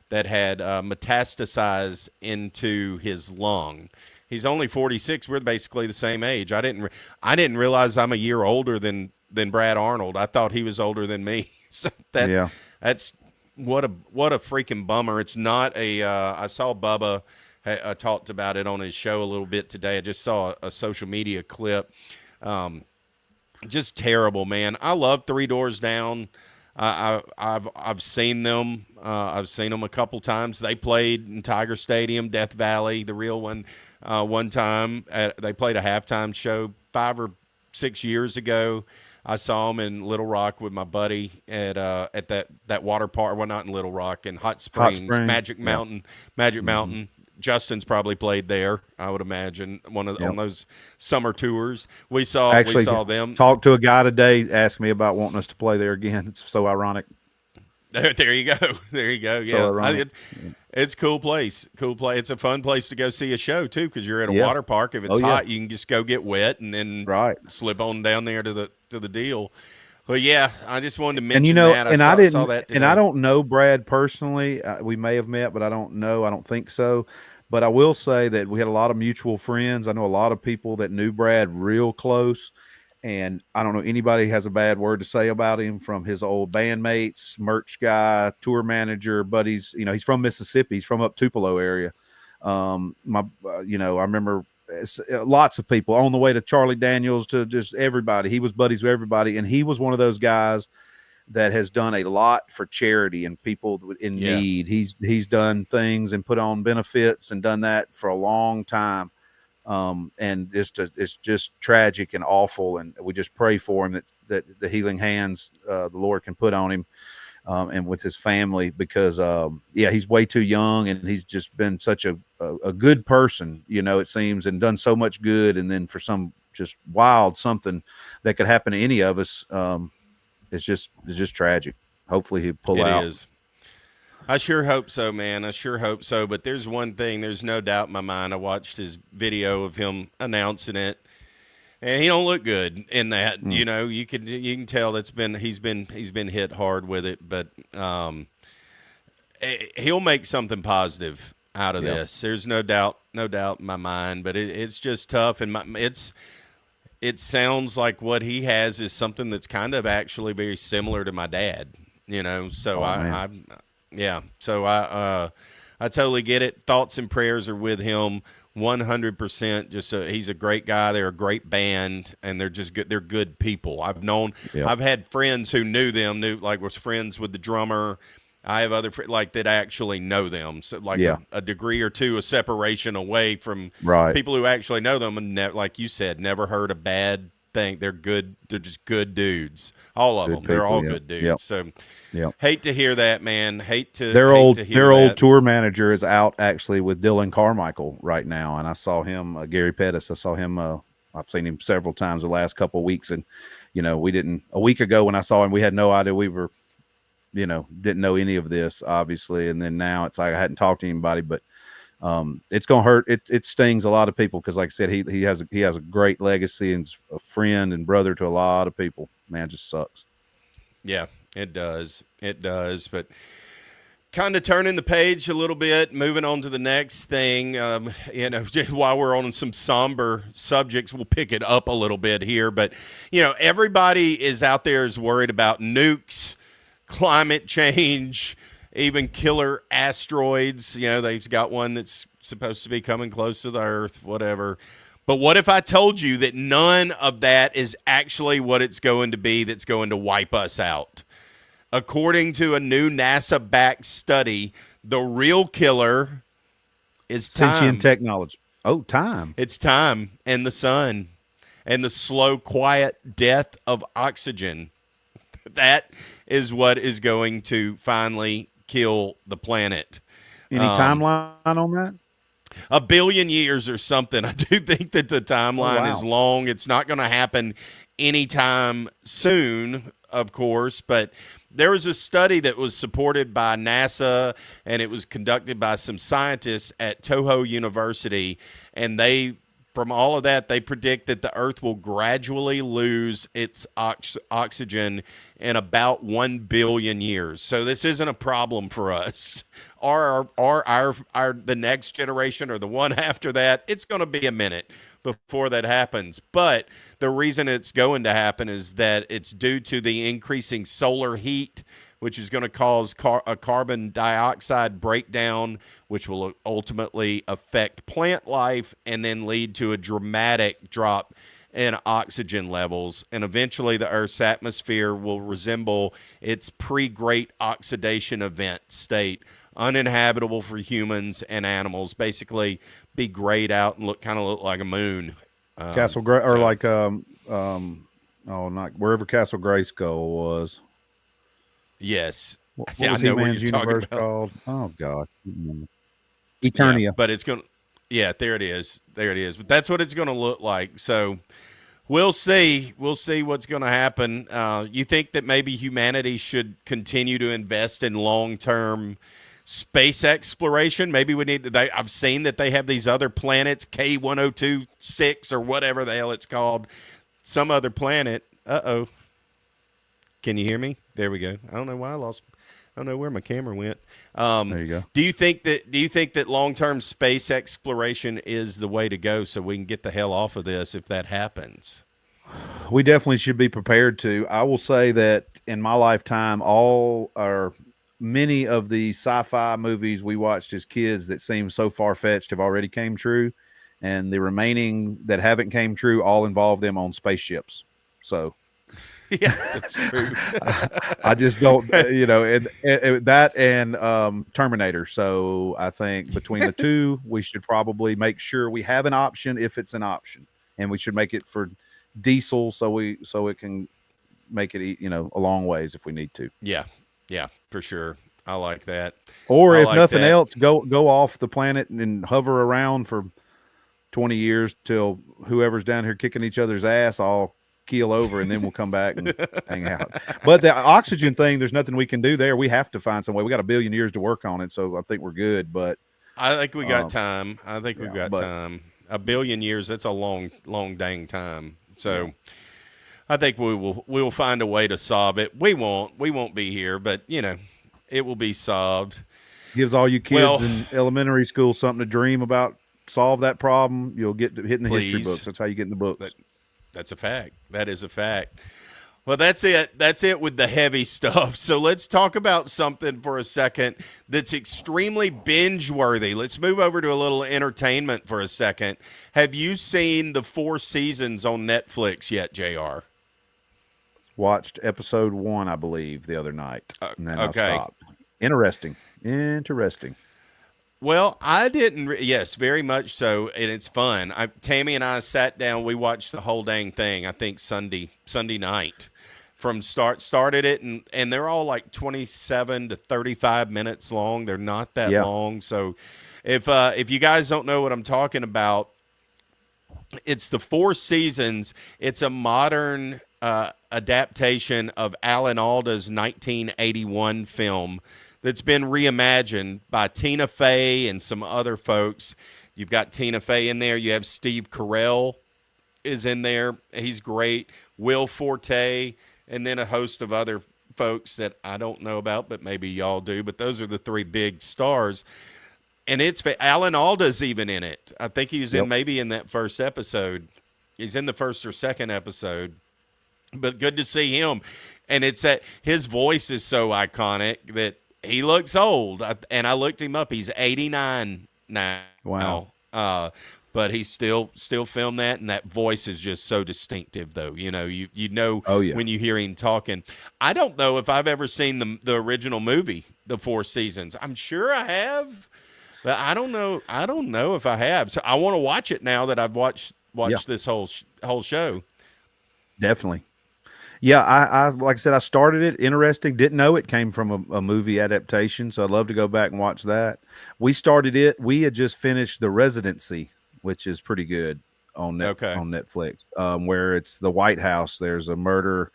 that had metastasized into his lung. He's only 46. We're basically the same age. I didn't realize I'm a year older than Brad Arnold. I thought he was older than me. So that's what a freaking bummer. It's not a. I saw Bubba talked about it on his show a little bit today. I just saw a social media clip. Just terrible, man. I love Three Doors Down. I've seen them. I've seen them a couple times. They played in Tiger Stadium, Death Valley, the real one, one time. They played a halftime show 5 or 6 years ago. I saw them in Little Rock with my buddy at that water park. Well, not in Little Rock, in Hot Springs. Magic Mountain. Justin's probably played there, I would imagine, on those summer tours. We saw them. Talked to a guy today, asked me about wanting us to play there again. It's so ironic. There you go. Yeah, it's a cool place. It's a fun place to go see a show too, because you're at a water park. If it's hot, you can just go get wet and then slip on down there to the deal. Well, yeah, I just wanted to mention that. I saw that today. And I don't know Brad personally. We may have met, but I don't know. I don't think so. But I will say that we had a lot of mutual friends. I know a lot of people that knew Brad real close. And I don't know anybody has a bad word to say about him, from his old bandmates, merch guy, tour manager, buddies. He's from Mississippi. He's from up Tupelo area. I remember lots of people on the way to Charlie Daniels, to just everybody. He was buddies with everybody, and he was one of those guys that has done a lot for charity and people in need. He's done things and put on benefits and done that for a long time. And it's just tragic and awful, and we just pray for him that the healing hands the Lord can put on him, and with his family, because he's way too young, and he's just been such a good person, it seems, and done so much good, and then for some just wild something that could happen to any of us, it's just tragic. Hopefully he'll pull out. It is. I sure hope so, man. I sure hope so. But there's one thing, there's no doubt in my mind. I watched his video of him announcing it, and he don't look good in that. You can tell he's been hit hard with it, but he'll make something positive out of this. There's no doubt in my mind. But it's just tough, and it sounds like what he has is something that's kind of actually very similar to my dad. So I totally get it. Thoughts and prayers are with him 100%. Just he's a great guy. They're a great band, and they're just good. They're good people. I've had friends who knew them, was friends with the drummer. I have other friends that actually know them. So a degree or two of separation away from people who actually know them, and like you said, never heard a bad thing. They're good. They're just good dudes. All of them. People, they're all good dudes. Yep. So. Yeah. Hate to hear that, man. Their old tour manager is out actually with Dylan Carmichael right now, and I saw him, Gary Pettis. I saw him. I've seen him several times the last couple of weeks, and we didn't. A week ago when I saw him, we had no idea we were, didn't know any of this, obviously, and then now it's like I hadn't talked to anybody, but It's gonna hurt. It stings a lot of people because, like I said, he has a great legacy and is a friend and brother to a lot of people. Man, it just sucks. Yeah, it does. It does. But kind of turning the page a little bit, moving on to the next thing. While we're on some somber subjects, we'll pick it up a little bit here. But, everybody is out there is worried about nukes, climate change, even killer asteroids. They've got one that's supposed to be coming close to the Earth, whatever. But what if I told you that none of that is actually what it's going to be that's going to wipe us out? According to a new NASA-backed study, the real killer is time. Sentient technology. Oh, time. It's time and the sun and the slow, quiet death of oxygen. That is what is going to finally kill the planet. Any timeline on that? 1 billion years or something. I do think that the timeline is long. It's not going to happen anytime soon, of course, but there was a study that was supported by NASA, and it was conducted by some scientists at Toho University, and from all of that, they predict that the Earth will gradually lose its oxygen in about 1 billion years. So this isn't a problem for us. Or the next generation or the one after that, it's going to be a minute before that happens. But the reason it's going to happen is that it's due to the increasing solar heat, which is going to cause a carbon dioxide breakdown, which will ultimately affect plant life and then lead to a dramatic drop in oxygen levels. And eventually the Earth's atmosphere will resemble its pre-great oxidation event state, uninhabitable for humans and animals, basically be grayed out and look like a moon. Castle Gray, or like not wherever Castle Grayskull was. Yes. What was He-Man's universe called? Oh God, Eternia. Yeah, but it's going to. Yeah, there it is. But that's what it's going to look like. So we'll see. We'll see what's going to happen. You think that maybe humanity should continue to invest in long-term space exploration? Maybe we need to. I've seen that they have these other planets, K1026 or whatever the hell it's called, some other planet. Uh-oh. Can you hear me? There we go. I don't know why I don't know where my camera went. There you go. Do you think that long-term space exploration is the way to go so we can get the hell off of this if that happens? We definitely should be prepared to. I will say that in my lifetime, many of the sci-fi movies we watched as kids that seem so far-fetched have already came true, and the remaining that haven't came true all involve them on spaceships. So yeah, that's true. I just don't, and that and Terminator. So I think between the two, we should probably make sure we have an option if it's an option, and we should make it for diesel so it can make it a long ways if we need to. Yeah, for sure. I like that. Or if nothing else, go off the planet and hover around for 20 years till whoever's down here kicking each other's ass all keel over, and then we'll come back and hang out. But the oxygen thing, there's nothing we can do there. We have to find some way. We got 1 billion years to work on it, so I think we're good. But I think we got time. We've got time. 1 billion years, that's a long dang time. So I think we will find a way to solve it. We won't be here, but it will be solved. Gives all you kids in elementary school something to dream about. Solve that problem, you'll get to hit in the history books. That's how you get in the books. That's a fact. That is a fact. Well, that's it. That's it with the heavy stuff. So let's talk about something for a second that's extremely binge-worthy. Let's move over to a little entertainment for a second. Have you seen the 4 seasons on Netflix yet, JR? Watched episode 1, I believe, the other night. And then okay. I stopped. Interesting. Well, I didn't. Yes, very much so, and it's fun. Tammy and I sat down. We watched the whole dang thing. I think Sunday night, from started it, and they're all like 27 to 35 minutes long. They're not that long. So, if you guys don't know what I'm talking about, it's the 4 seasons. It's a modern adaptation of Alan Alda's 1981 film that's been reimagined by Tina Fey and some other folks. You've got Tina Fey in there. You have Steve Carell is in there. He's great. Will Forte, and then a host of other folks that I don't know about, but maybe y'all do. But those are the three big stars. And Alan Alda's even in it. I think he was in maybe in that first episode. He's in the first or second episode. But good to see him. And it's that his voice is so iconic that he looks old. And I looked him up. He's 89 now. Wow. But he still filmed that, and that voice is just so distinctive, though. You know, you know when you hear him talking. I don't know if I've ever seen the original movie, The Four Seasons. I'm sure I have, but I don't know. I don't know if I have. So I want to watch it now that I've watched this whole show. Definitely. Yeah, I like I said, I started it. Interesting. Didn't know it came from a movie adaptation, so I'd love to go back and watch that. We started it. We had just finished The Residency, which is pretty good on Netflix, where it's the White House. There's a murder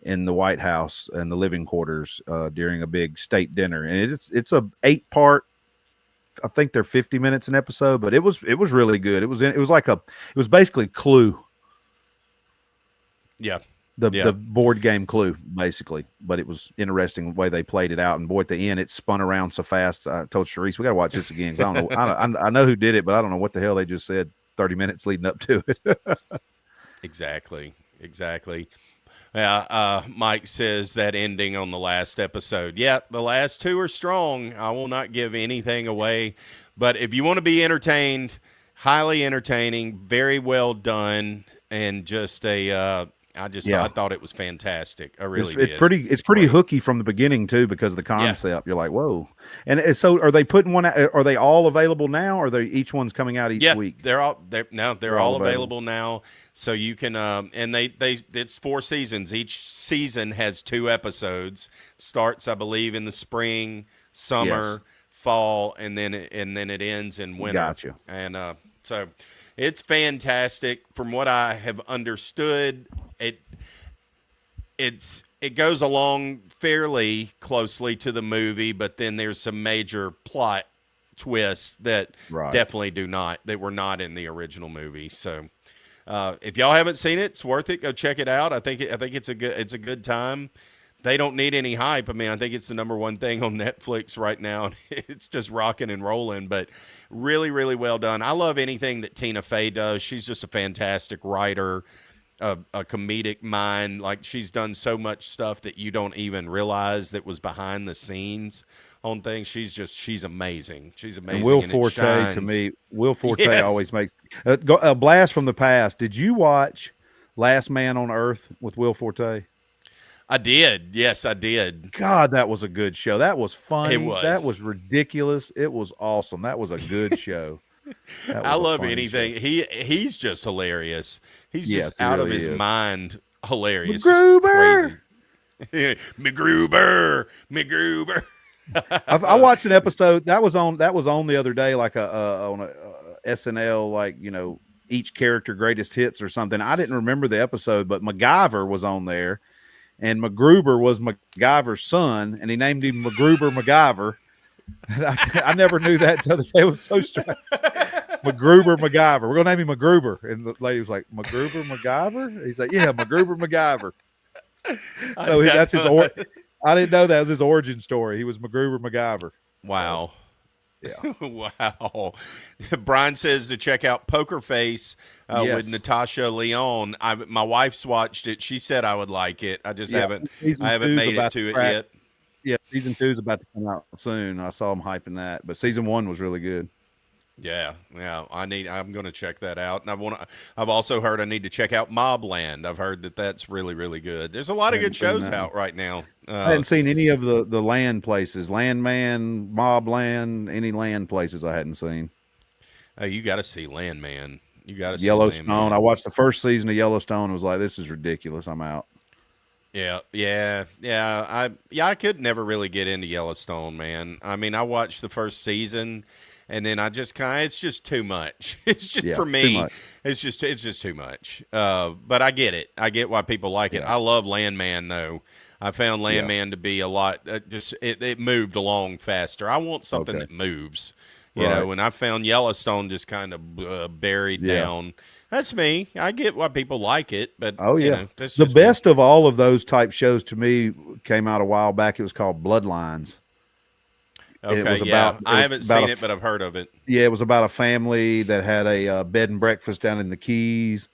in the White House and the living quarters during a big state dinner, and it's a 8-part. I think they're 50 minutes an episode, but it was really good. It was basically Clue. Yeah. The board game Clue, basically, but it was interesting the way they played it out. And boy, at the end, it spun around so fast. I told Sharice, we got to watch this again. 'Cause I don't know. I know who did it, but I don't know what the hell they just said 30 minutes leading up to it. Exactly. Yeah. Mike says that ending on the last episode. Yeah, the last two are strong. I will not give anything away, but if you want to be entertained, highly entertaining, very well done, and just I thought it was fantastic. I really did. It's pretty hooky from the beginning too, because of the concept. You're like, whoa. And so are they putting one out? Are they all available now, or are each one's coming out each week? They're all available now. So you can and it's 4 seasons. Each season has 2 episodes. Starts, I believe, in the spring, summer, fall, and then it ends in winter. Gotcha. And so it's fantastic. From what I have understood, it goes along fairly closely to the movie, but then there's some major plot twists that definitely that were not in the original movie. So if y'all haven't seen it, it's worth it. Go check it out. I think it's a good time. They don't need any hype. I mean, I think it's the #1 thing on Netflix right now. It's just rocking and rolling, but really, really well done. I love anything that Tina Fey does. She's just a fantastic writer, a comedic mind. Like, she's done so much stuff that you don't even realize that was behind the scenes on things. She's amazing. She's amazing. And Will Forte, to me, always makes a blast from the past. Did you watch Last Man on Earth with Will Forte? I did. Yes, I did. God, that was a good show. That was funny. It was. That was ridiculous. It was awesome. That was a good show. I love anything. Show. He's just hilarious. He's just out of his mind hilarious. MacGruber. MacGruber. I watched an episode that was on the other day, like on a SNL, like, you know, each character greatest hits or something. I didn't remember the episode, but MacGyver was on there. And MacGruber was MacGyver's son, and he named him MacGruber MacGyver. And I never knew that until the day. It was so strange. MacGruber MacGyver. We're gonna name him MacGruber. And the lady was like, MacGruber MacGyver? He's like, yeah, MacGruber MacGyver. So that's his. I didn't know that was his origin story. He was MacGruber MacGyver. Wow. Yeah. Wow. Brian says to check out Poker Face with Natasha Lyonne. My wife's watched it. She said I would like it. I just haven't made it to it yet. Yeah, season 2 is about to come out soon. I saw them hyping that, but season 1 was really good. Yeah. I'm going to check that out. And I've also heard I need to check out Mobland. I've heard that's really, really good. There's a lot of good shows out right now. I hadn't seen any of the land places, Landman, Mobland, any land places I hadn't seen. Oh, you got to see Landman. You got to see Yellowstone. Landman. I watched the first season of Yellowstone and was like, this is ridiculous. I'm out. Yeah. I could never really get into Yellowstone, man. I mean, I watched the first season, and then I just it's just too much. It's just for me. It's just too much. But I get it. I get why people like it. I love Landman though. I found Landman to be a lot. It moved along faster. I want something that moves, you know. And I found Yellowstone just kind of buried down. That's me. I get why people like it, but you know, that's the just best of all of those type shows to me came out a while back. It was called Bloodlines. Okay, I haven't seen it, but I've heard of it. Yeah, it was about a family that had a bed and breakfast down in the Keys,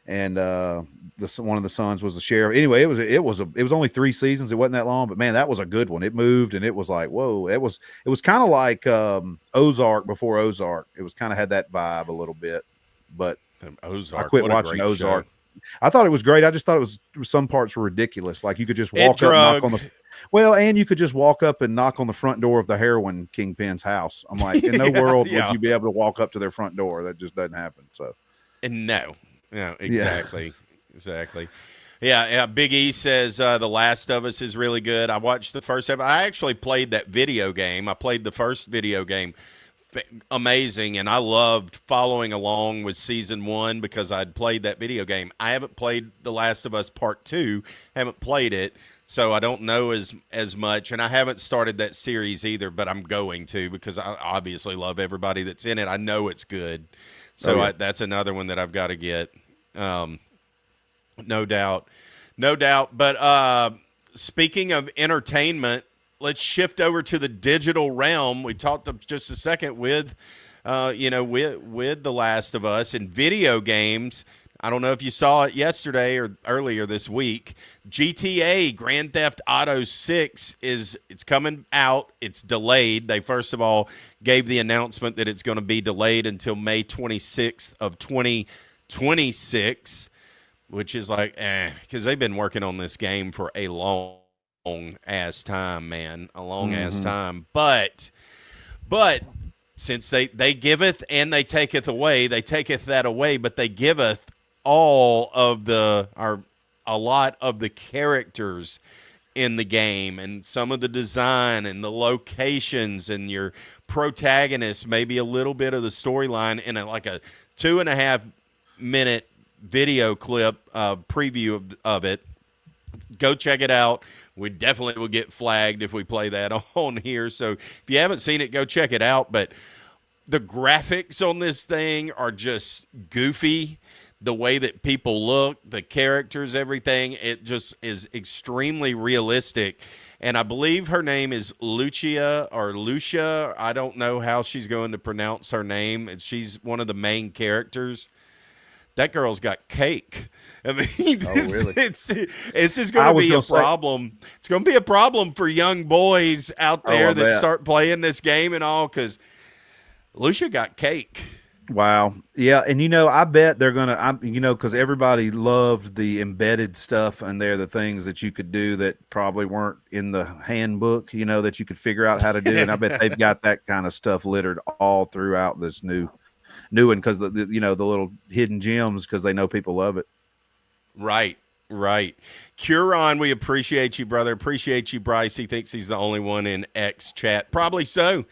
and one of the sons was the sheriff. Anyway, it was only 3 seasons. It wasn't that long, but man, that was a good one. It moved, and it was like, whoa. It was kind of like Ozark before Ozark. It was kind of had that vibe a little bit, but Ozark. I quit watching Ozark. I thought it was great. I just thought some parts were ridiculous. Like you could just walk up, knock on the and you could just walk up and knock on the front door of the heroin kingpin's house. I'm like, in no world would you be able to walk up to their front door. That just doesn't happen. So, and no, exactly, exactly. Yeah. Big E says The Last of Us is really good. I watched the first episode. I actually played that video game. I played the first video game. Amazing, and I loved following along with season 1 because I'd played that video game. I haven't played The Last of Us Part 2. Haven't played it. So I don't know as much, and I haven't started that series either, but I'm going to because I obviously love everybody that's in it. I know it's good. So that's another one that I've got to get. No doubt. But speaking of entertainment, let's shift over to the digital realm. We talked just a second with The Last of Us and video games. I don't know if you saw it yesterday or earlier this week. GTA Grand Theft Auto 6 it's coming out. It's delayed. They first of all gave the announcement that it's going to be delayed until May 26th of 2026, which is like, because they've been working on this game for a long ass time, man. A long ass time. But since they giveth and they taketh away, they taketh that away, but they giveth a lot of the characters in the game and some of the design and the locations and your protagonist, maybe a little bit of the storyline in like a 2.5 minute video clip preview of it. Go check it out. We definitely will get flagged if we play that on here. So if you haven't seen it, go check it out. But the graphics on this thing are just goofy. The way that people look, the characters, everything, it just is extremely realistic. And I believe her name is Lucia. I don't know how she's going to pronounce her name. She's one of the main characters. That girl's got cake. I mean, really? This is going to be a problem. It's going to be a problem for young boys out there that start playing this game and all, because Lucia got cake. Wow. Yeah. And, I bet they're going to, because everybody loved the embedded stuff and they're the things that you could do that probably weren't in the handbook, that you could figure out how to do. And I bet they've got that kind of stuff littered all throughout this new one because, the little hidden gems because they know people love it. Right. Curon, we appreciate you, brother. Appreciate you, Bryce. He thinks he's the only one in X chat. Probably so.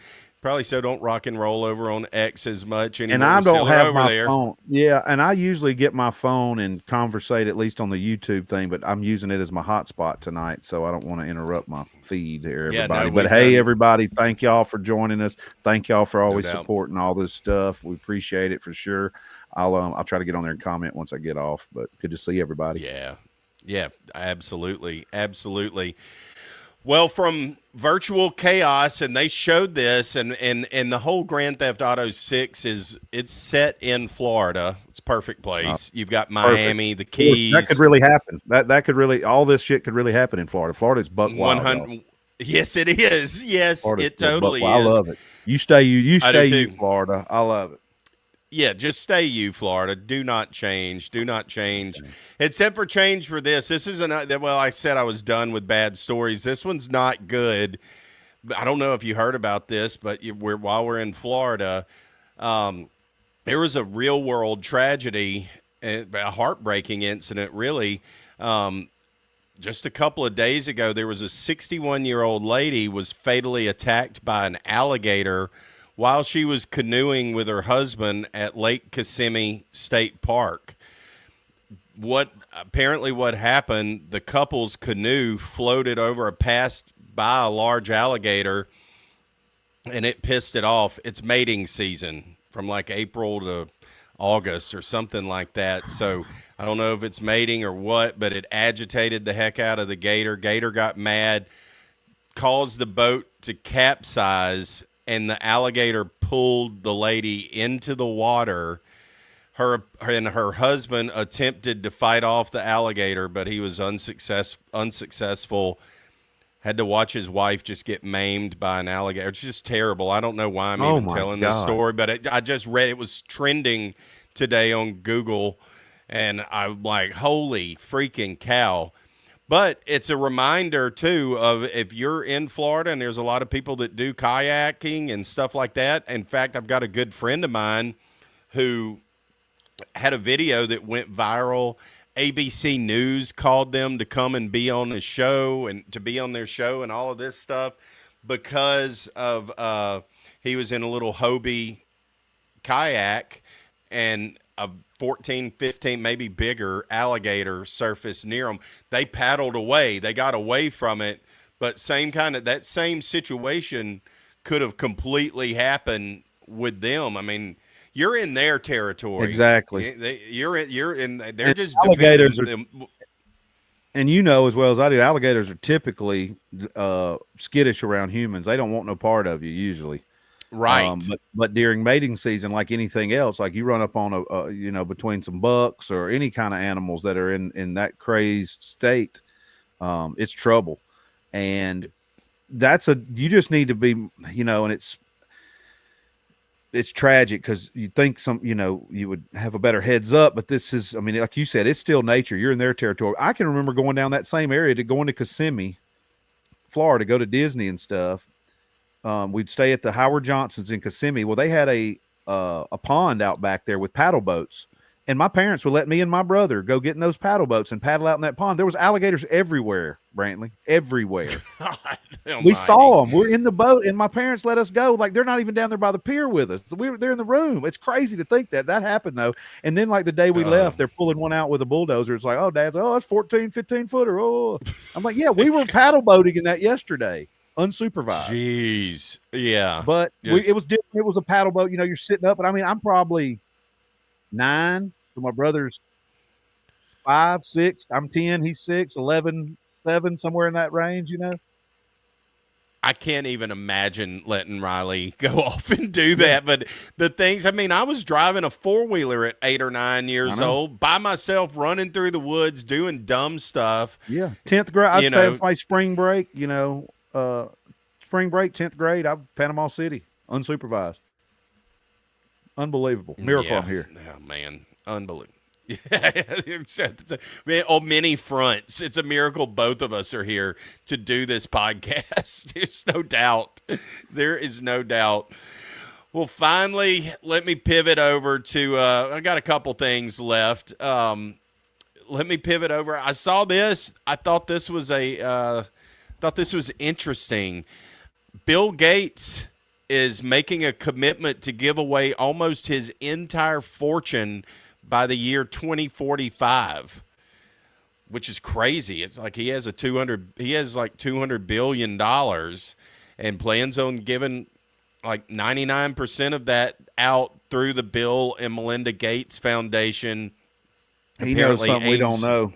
Don't rock and roll over on X as much anymore. And I don't have my phone. Yeah, and I usually get my phone and conversate at least on the YouTube thing, but I'm using it as my hotspot tonight, so I don't want to interrupt my feed here, everybody. But hey, everybody, thank y'all for joining us. Thank y'all for always supporting all this stuff. We appreciate it for sure. I'll try to get on there and comment once I get off, but good to see everybody. Yeah, absolutely. Well, from virtual chaos, and they showed this, and the whole Grand Theft Auto 6 it's set in Florida. It's a perfect place. You've got Miami, the Keys. That could really happen. That could really, all this shit could really happen in Florida. Florida's buck wild. Yes, it is. Yes, Florida's it totally is. I love it. You stay, Florida. I love it. Yeah, just stay you, Florida. Do not change. Except for change for this. This is I said I was done with bad stories. This one's not good. I don't know if you heard about this, but while we're in Florida, there was a real world tragedy, a heartbreaking incident, really. Just a couple of days ago, there was a 61-year-old lady was fatally attacked by an alligator while she was canoeing with her husband at Lake Kissimmee State Park. what happened, the couple's canoe floated over passed by a large alligator, and it pissed it off. It's mating season from like April to August or something like that. So I don't know if it's mating or what, but it agitated the heck out of the gator. Gator got mad, caused the boat to capsize, and the alligator pulled the lady into the water. Her husband attempted to fight off the alligator, but he was unsuccessful. Had to watch his wife just get maimed by an alligator. It's just terrible. I don't know why I'm even telling this story, but I just read it was trending today on Google, and I'm like, holy freaking cow. But it's a reminder, too, of if you're in Florida, and there's a lot of people that do kayaking and stuff like that. In fact, I've got a good friend of mine who had a video that went viral. ABC News called them to come and be on his show and to be on their show and all of this stuff because of he was in a little Hobie kayak and a 14, 15, maybe bigger alligator surfaced near them. They paddled away. They got away from it, but that same situation could have completely happened with them. I mean, you're in their territory. Exactly. You're in. They're just alligators them. And you know as well as I do, alligators are typically skittish around humans. They don't want no part of you usually. Right. But during mating season, like anything else, like you run up on between some bucks or any kind of animals that are in that crazed state, it's trouble. And you just need to be, and it's tragic because you think you would have a better heads up, but this is, I mean, like you said, it's still nature. You're in their territory. I can remember going down that same area to going to Kissimmee, Florida, go to Disney and stuff. We'd stay at the Howard Johnson's in Kissimmee. Well, they had a pond out back there with paddle boats, and my parents would let me and my brother go get in those paddle boats and paddle out in that pond. There was alligators everywhere, Brantley, everywhere. We saw them. We're in the boat, and my parents let us go. Like, they're not even down there by the pier with us. They're in the room. It's crazy to think that happened, though. And then, like, the day we left, they're pulling one out with a bulldozer. It's like, oh, Dad's like, oh, that's 14, 15-footer. Oh, I'm like, yeah, we were paddle boating in that yesterday, unsupervised. Jeez. Yeah. But it was different. It was a paddle boat. You're sitting up. But, I mean, I'm probably 9. So my brother's 5, 6. I'm 10. He's 6, 11, 7, somewhere in that range, I can't even imagine letting Riley go off and do that. But the things, I mean, I was driving a 4-wheeler at 8 or 9 years old by myself, running through the woods, doing dumb stuff. Yeah. 10th grade. I stayed my spring break, spring break, 10th grade, Panama City, unsupervised. Unbelievable. Miracle I'm here. Oh, man. Unbelievable. On many fronts, it's a miracle both of us are here to do this podcast. There's no doubt. There is no doubt. Well, finally, let me pivot over to I got a couple things left. Let me pivot over. I saw this. I thought this was interesting. Bill Gates is making a commitment to give away almost his entire fortune by the year 2045, which is crazy. It's like he has like $200 billion and plans on giving like 99% of that out through the Bill and Melinda Gates Foundation. He knows something we don't know.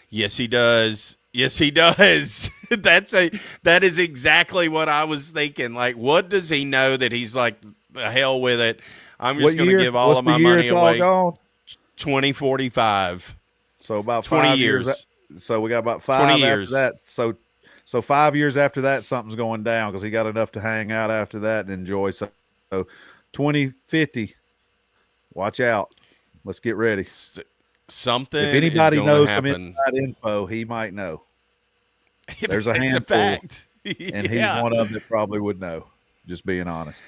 Yes, he does. Yes, he does. That is exactly what I was thinking. Like, what does he know that he's like, the hell with it? I'm just going to give all of my money away. 2045. So about 20 5 years. So we got about 5 after that. So 5 years after that, something's going down because he got enough to hang out after that and enjoy. So 2050, watch out. Let's get ready. Something. If anybody knows some inside info, he might know. There's a handful. It's a fact. And he's one of them that probably would know, just being honest.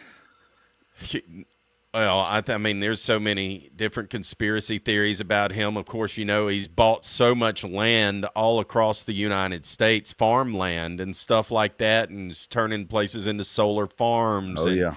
Well, I mean, there's so many different conspiracy theories about him. Of course, he's bought so much land all across the United States, farmland and stuff like that, and is turning places into solar farms. Oh, yeah.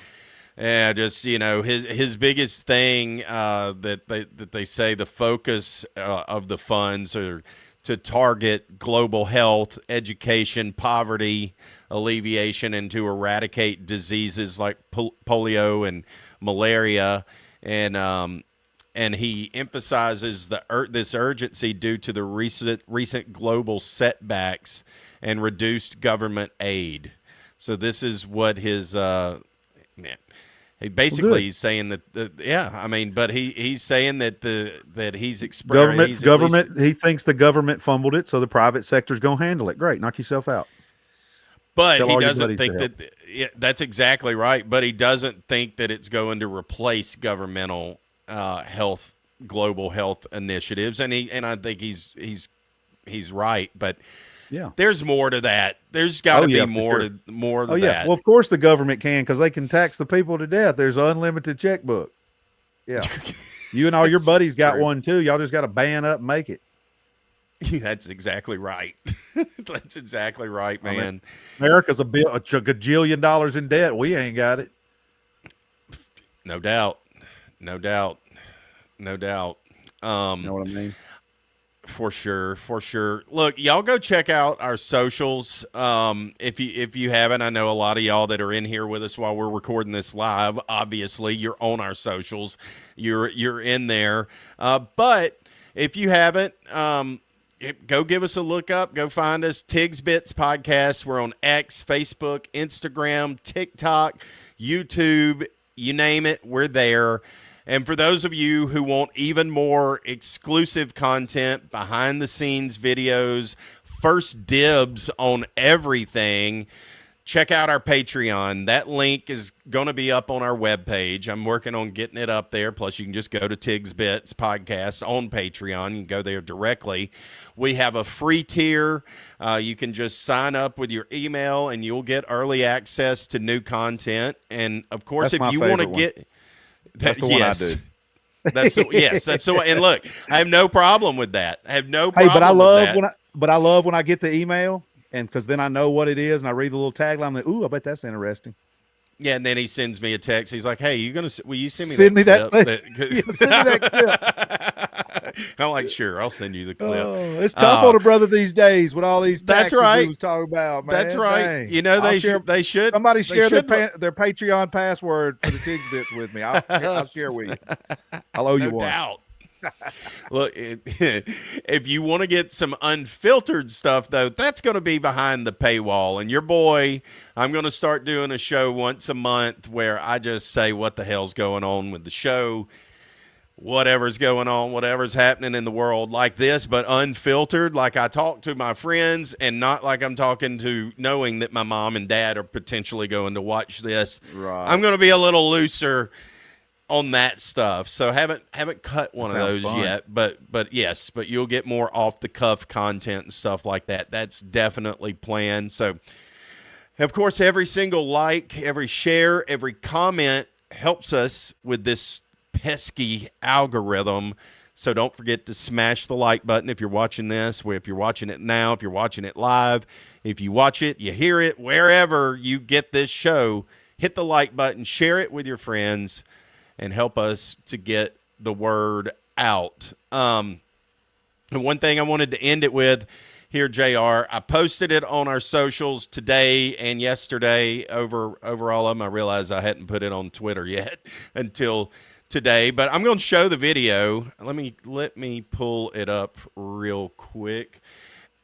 Yeah, just his biggest thing that they say the focus of the funds are to target global health, education, poverty alleviation, and to eradicate diseases like polio and malaria, and he emphasizes this urgency due to the recent global setbacks and reduced government aid. So this is what his he's saying that but he's saying that he's government. He thinks the government fumbled it, so the private sector's gonna handle it. Great, knock yourself out. But he doesn't think that. Yeah, that's exactly right. But he doesn't think that it's going to replace governmental global health initiatives, and I think he's right. But yeah, there's more to that. There's got to be more to that. Well, of course the government can, because they can tax the people to death. There's an unlimited checkbook. Yeah, you and all your buddies got one too. Y'all just got to band up and make it. That's exactly right. That's exactly right, man. I mean, America's a gajillion dollars in debt. We ain't got it. No doubt. No doubt. No doubt. You know what I mean? For sure. For sure. Look, y'all go check out our socials. If you haven't, I know a lot of y'all that are in here with us while we're recording this live. Obviously, you're on our socials. You're in there. But if you haven't, go give us a look up. Go find us, Tigs Bits Podcast. We're on X, Facebook, Instagram, TikTok, YouTube. You name it, we're there. And for those of you who want even more exclusive content, behind-the-scenes videos, first dibs on everything, check out our Patreon. That link is going to be up on our webpage. I'm working on getting it up there. Plus, you can just go to Tigs Bits Podcast on Patreon. You can go there directly. We have a free tier. You can just sign up with your email, and you'll get early access to new content. And, of course, if you want to get – that's the one I do. That's the one. And look, I have no problem with that. I have no problem. Hey, but I love when I get the email, and because then I know what it is, and I read the little tagline. I'm like, ooh, I bet that's interesting. Yeah, and then he sends me a text. He's like, "Hey, will you send me send that me clip?" Send me that clip. I'm like, "Sure, I'll send you the clip." Oh, it's tough on a brother these days with all these taxes we was talking about, man. That's right. Dang. You know, they should. Somebody share their Patreon password for the Tigs Bits with me. I'll share with you. I'll owe you one. Doubt. Look, if you want to get some unfiltered stuff, though, that's going to be behind the paywall. And your boy, I'm going to start doing a show once a month where I just say what the hell's going on with the show, whatever's going on, whatever's happening in the world like this, but unfiltered, like I talk to my friends and not like I'm talking to knowing that my mom and dad are potentially going to watch this. Right. I'm going to be a little looser on that stuff. So haven't cut one of those yet, but you'll get more off the cuff content and stuff like that. That's definitely planned. So of course, every single like, every share, every comment helps us with this pesky algorithm. So don't forget to smash the like button if you're watching this, if you're watching it now, if you're watching it live, if you watch it, you hear it, wherever you get this show, hit the like button, share it with your friends, and help us to get the word out. And one thing I wanted to end it with here, JR, I posted it on our socials today and yesterday over all of them. I realized I hadn't put it on Twitter yet until today, but I'm going to show the video. Let me pull it up real quick.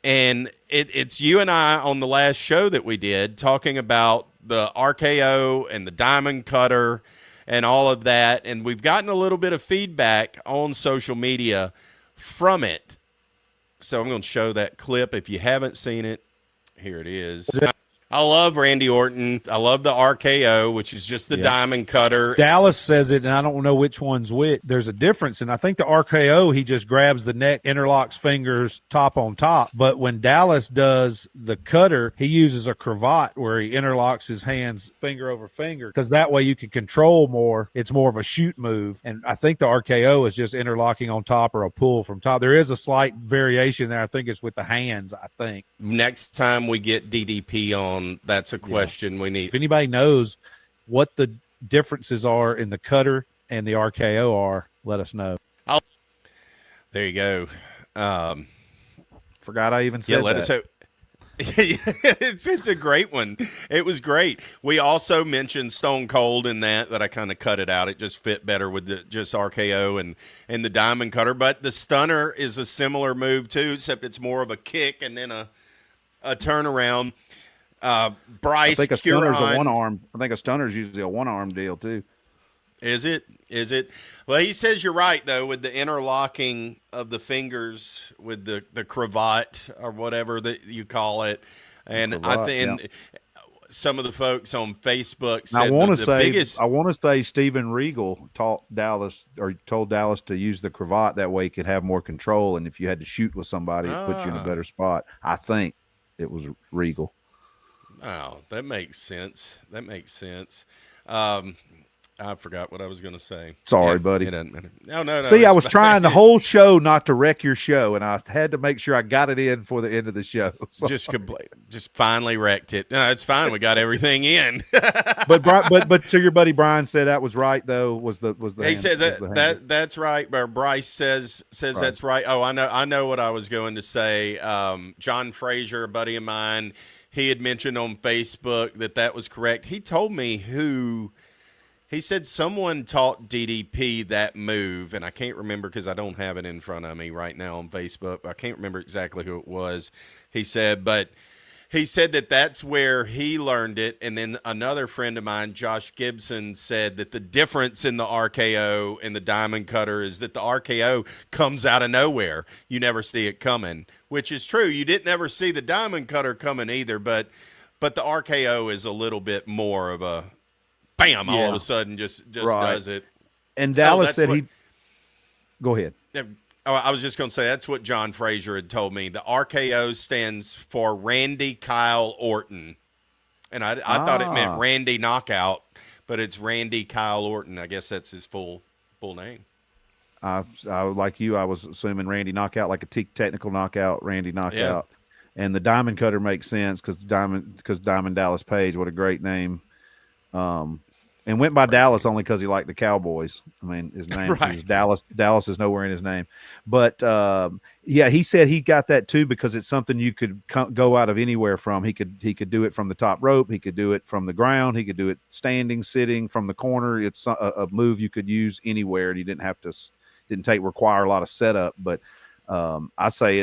And it's you and I on the last show that we did talking about the RKO and the diamond cutter and all of that. And we've gotten a little bit of feedback on social media from it. So I'm going to show that clip. If you haven't seen it, here it is. I love Randy Orton. I love the RKO, which is just the diamond cutter. Dallas says it, and I don't know which one's which. There's a difference, and I think the RKO, he just grabs the neck, interlocks fingers top on top. But when Dallas does the cutter, he uses a cravat where he interlocks his hands finger over finger, because that way you can control more. It's more of a shoot move. And I think the RKO is just interlocking on top or a pull from top. There is a slight variation there. I think it's with the hands, I think. Next time we get DDP on, that's a question we need. If anybody knows what the differences are in the cutter and the RKO are, let us know. There you go. Forgot I even Yeah, said let that. us know. It's a great one. It was great. We also mentioned Stone Cold in that I kind of cut it out. It just fit better with just RKO and the Diamond Cutter. But the Stunner is a similar move too, except it's more of a kick and then a turnaround. Bryce I think a stunner's Huron, a one arm. I think a stunner's usually a one arm deal too. Is it? Is it? Well, he says you're right though, with the interlocking of the fingers with the cravat or whatever that you call it, and Cravat, I think some of the folks on Facebook I said want to the say, biggest. Steven Regal told Dallas to use the cravat that way he could have more control, and if you had to shoot with somebody, it put you in a better spot. I think it was Regal. Oh, that makes sense. That makes sense. I forgot what I was going to say. Sorry, buddy. It doesn't matter. No. See, I was trying the whole show not to wreck your show, and I had to make sure I got it in for the end of the show. So. Just finally wrecked it. No, it's fine. We got everything in. but so your buddy Brian said that was right though. Was the he says that's right. But Bryce says right. That's right. Oh, I know what I was going to say. John Frazier, a buddy of mine, he had mentioned on Facebook that was correct. He told me who. He said someone taught DDP that move, and I can't remember because I don't have it in front of me right now on Facebook. I can't remember exactly who it was. He said that that's where he learned it, and then another friend of mine, Josh Gibson, said that the difference in the RKO and the Diamond Cutter is that the RKO comes out of nowhere. You never see it coming, which is true. You didn't ever see the Diamond Cutter coming either, but the RKO is a little bit more of a bam, all of a sudden just right. does it. And Dallas said go ahead. I was just going to say that's what John Frazier had told me. The RKO stands for Randy Kyle Orton. And I thought it meant Randy Knockout, but it's Randy Kyle Orton. I guess that's his full name. I like you, I was assuming Randy Knockout, like a technical knockout, Randy Knockout. Yeah. And the Diamond Cutter makes sense because Diamond Dallas Page, what a great name. And went by Dallas only because he liked the Cowboys. I mean, his name is Dallas. Dallas is nowhere in his name. But, yeah, he said he got that too because it's something you could go out of anywhere from. He could do it from the top rope. He could do it from the ground. He could do it standing, sitting, from the corner. It's a move you could use anywhere, and you didn't require a lot of setup. But I say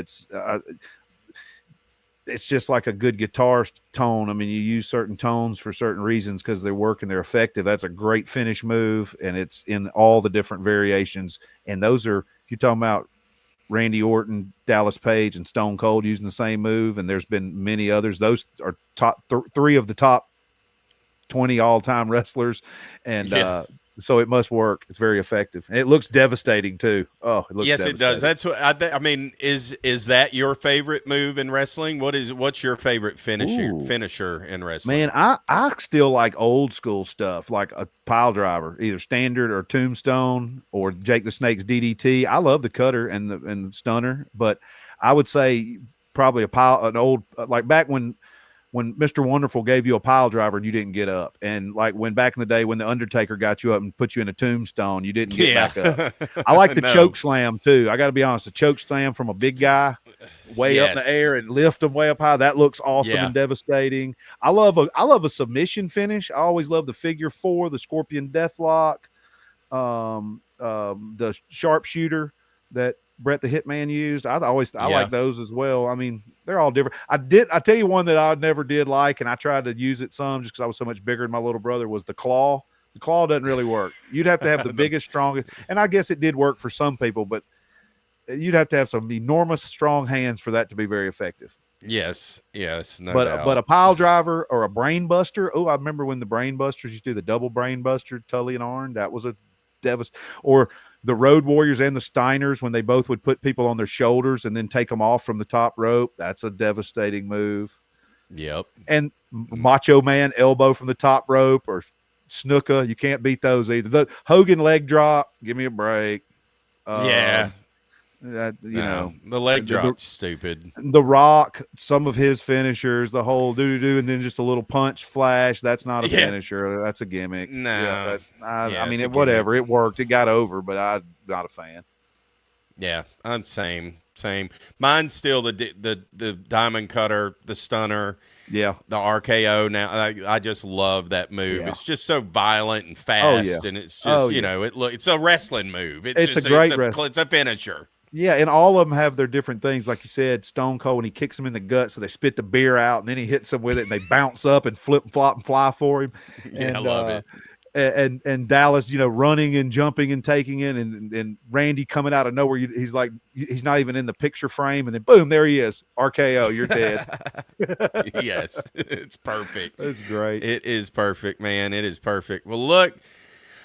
it's just like a good guitar tone. I mean, you use certain tones for certain reasons because they work and they're effective. That's a great finish move, and it's in all the different variations. And those are, if you're talking about Randy Orton, Dallas Page, and Stone Cold using the same move, and there's been many others. Those are top three of the top 20 all-time wrestlers, and so it must work. It's very effective. And it looks devastating too. Oh, it looks devastating. It does. That's what I mean. Is that your favorite move in wrestling? What's your favorite finisher in wrestling? Man, I still like old school stuff, like a pile driver, either standard or tombstone or Jake the Snake's DDT. I love the cutter and the stunner, but I would say probably an old, like back when Mr. Wonderful gave you a pile driver and you didn't get up. And like when back in the day when the Undertaker got you up and put you in a tombstone, you didn't get back up. I like the choke slam too. I got to be honest, the choke slam from a big guy way up in the air and lift them way up high. That looks awesome and devastating. I love a submission finish. I always love the figure 4, the Scorpion Deathlock, the sharpshooter that Brett the Hitman used. I like those as well. I mean, they're all different. I tell you one that I never did like, and I tried to use it some just because I was so much bigger than my little brother, was the claw. The claw doesn't really work. You'd have to have the biggest, strongest, and I guess it did work for some people, but you'd have to have some enormous, strong hands for that to be very effective. Yes, no doubt. But a pile driver or a brain buster. Oh, I remember when the brain busters used to do the double brain buster, Tully and Arn. That was a or the Road Warriors and the Steiners, when they both would put people on their shoulders and then take them off from the top rope. That's a devastating move. Yep. And Macho Man elbow from the top rope, or Snuka. You can't beat those either. The Hogan leg drop. Give me a break. That you know, the leg drop's stupid. The Rock, some of his finishers, the whole do, and then just a little punch flash. That's not a finisher. That's a gimmick. No, I mean, whatever. It worked. It got over, but I'm not a fan. Yeah, I'm same. Mine's still the diamond cutter, the stunner. Yeah, the RKO. Now I just love that move. Yeah. It's just so violent and fast, and it's just it's a wrestling move. It's a finisher. Yeah, and all of them have their different things. Like you said, Stone Cold, when he kicks them in the gut, so they spit the beer out, and then he hits them with it, and they bounce up and flip and flop and fly for him. I love it. And Dallas, running and jumping and taking it, and Randy coming out of nowhere. He's like, he's not even in the picture frame, and then boom, there he is. RKO, you're dead. Yes, it's perfect. It's great. It is perfect, man. It is perfect. Well, look,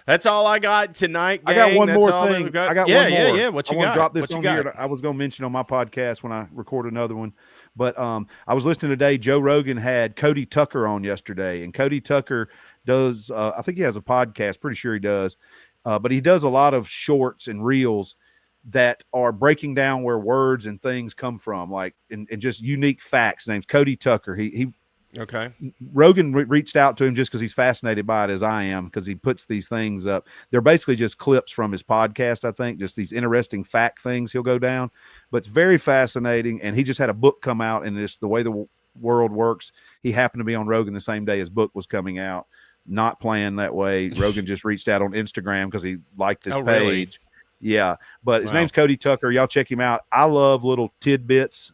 that's all I got tonight, gang. I got one that's more all thing. That got. I got one more. Yeah. What you got? I want to drop this what on you here. got? I was going to mention on my podcast when I record another one. But I was listening today. Joe Rogan had Cody Tucker on yesterday, and Cody Tucker does. I think he has a podcast. Pretty sure he does. But he does a lot of shorts and reels that are breaking down where words and things come from, like and just unique facts. His name's Cody Tucker. He Okay. Rogan reached out to him just because he's fascinated by it, as I am, because he puts these things up. They're basically just clips from his podcast, I think, just these interesting fact things he'll go down. But it's very fascinating, and he just had a book come out, and it's the way the world works. He happened to be on Rogan the same day his book was coming out. Not planned that way. Rogan just reached out on Instagram because he liked his page. Really? Yeah, but his name's Cody Tucker. Y'all check him out. I love little tidbits.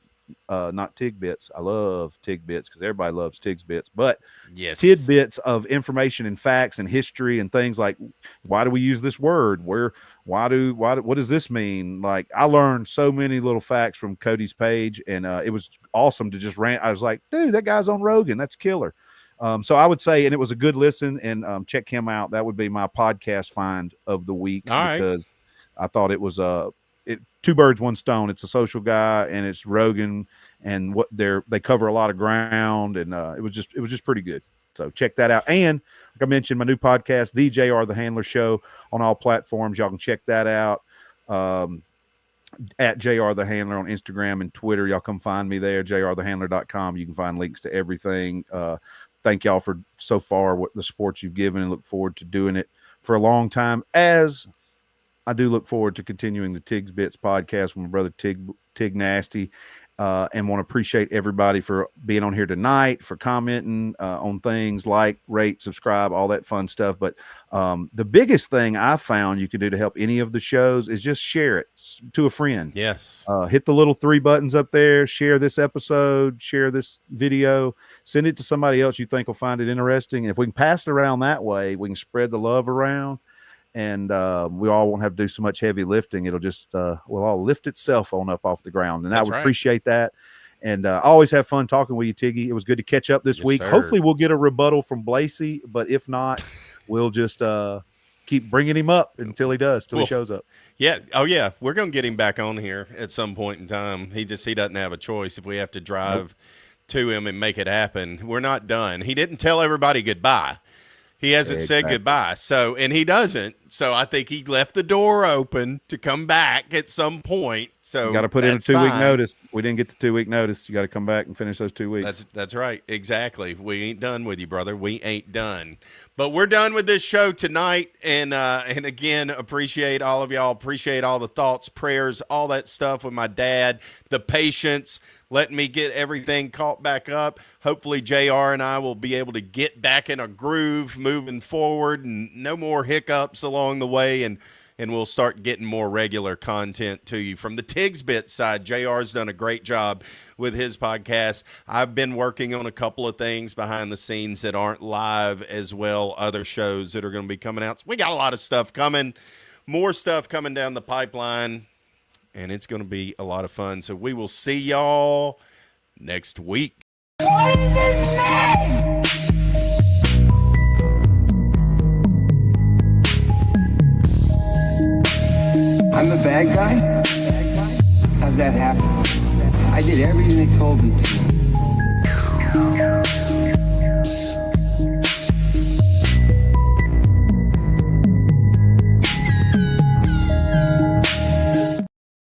Not Tigbits. I love Tigbits because everybody loves Tigbits, but yes, tidbits of information and facts and history and things like why do we use this word? What does this mean? Like I learned so many little facts from Cody's page, and it was awesome to just rant. I was like, dude, that guy's on Rogan. That's killer. So I would say, and it was a good listen, and check him out. That would be my podcast find of the week because I thought it was two birds, one stone. It's a social guy, and it's Rogan, and they cover a lot of ground, and it was just pretty good. So check that out. And like I mentioned, my new podcast, the JR the Handler Show, on all platforms. Y'all can check that out. At JR the Handler on Instagram and Twitter. Y'all come find me there. JRthehandler.com. You can find links to everything. Thank y'all for so far what the support you've given, and look forward to doing it for a long time. As I do look forward to continuing the Tigs Bits podcast with my brother Tig Nasty, and want to appreciate everybody for being on here tonight, for commenting on things like, rate, subscribe, all that fun stuff. But the biggest thing I found you can do to help any of the shows is just share it to a friend. Yes. Hit the little 3 buttons up there, share this episode, share this video, send it to somebody else you think will find it interesting. And if we can pass it around that way, we can spread the love around. And we all won't have to do so much heavy lifting. It'll just will all lift itself on up off the ground. And I would appreciate that. And I always have fun talking with you, Tiggy. It was good to catch up this week. Sir. Hopefully we'll get a rebuttal from Blasey, but if not, we'll just keep bringing him up until he does, till he shows up. Yeah. Oh, yeah. We're going to get him back on here at some point in time. He doesn't have a choice if we have to drive to him and make it happen. We're not done. He didn't tell everybody goodbye. He hasn't said goodbye. So, and he doesn't. So I think he left the door open to come back at some point. So you got to put in a 2-week notice. We didn't get the 2-week notice. You got to come back and finish those 2 weeks. That's right. Exactly. We ain't done with you, brother. We ain't done. But we're done with this show tonight. And again, appreciate all of y'all. Appreciate all the thoughts, prayers, all that stuff with my dad, the patience, letting me get everything caught back up. Hopefully JR and I will be able to get back in a groove moving forward, and no more hiccups along the way, and we'll start getting more regular content to you. From the Tigs Bit side, JR's done a great job with his podcast. I've been working on a couple of things behind the scenes that aren't live as well, other shows that are going to be coming out. So we got a lot of stuff coming, more stuff coming down the pipeline, and it's going to be a lot of fun. So we will see y'all next week. What is his name? I'm the bad guy? How'd that happen? I did everything they told me to.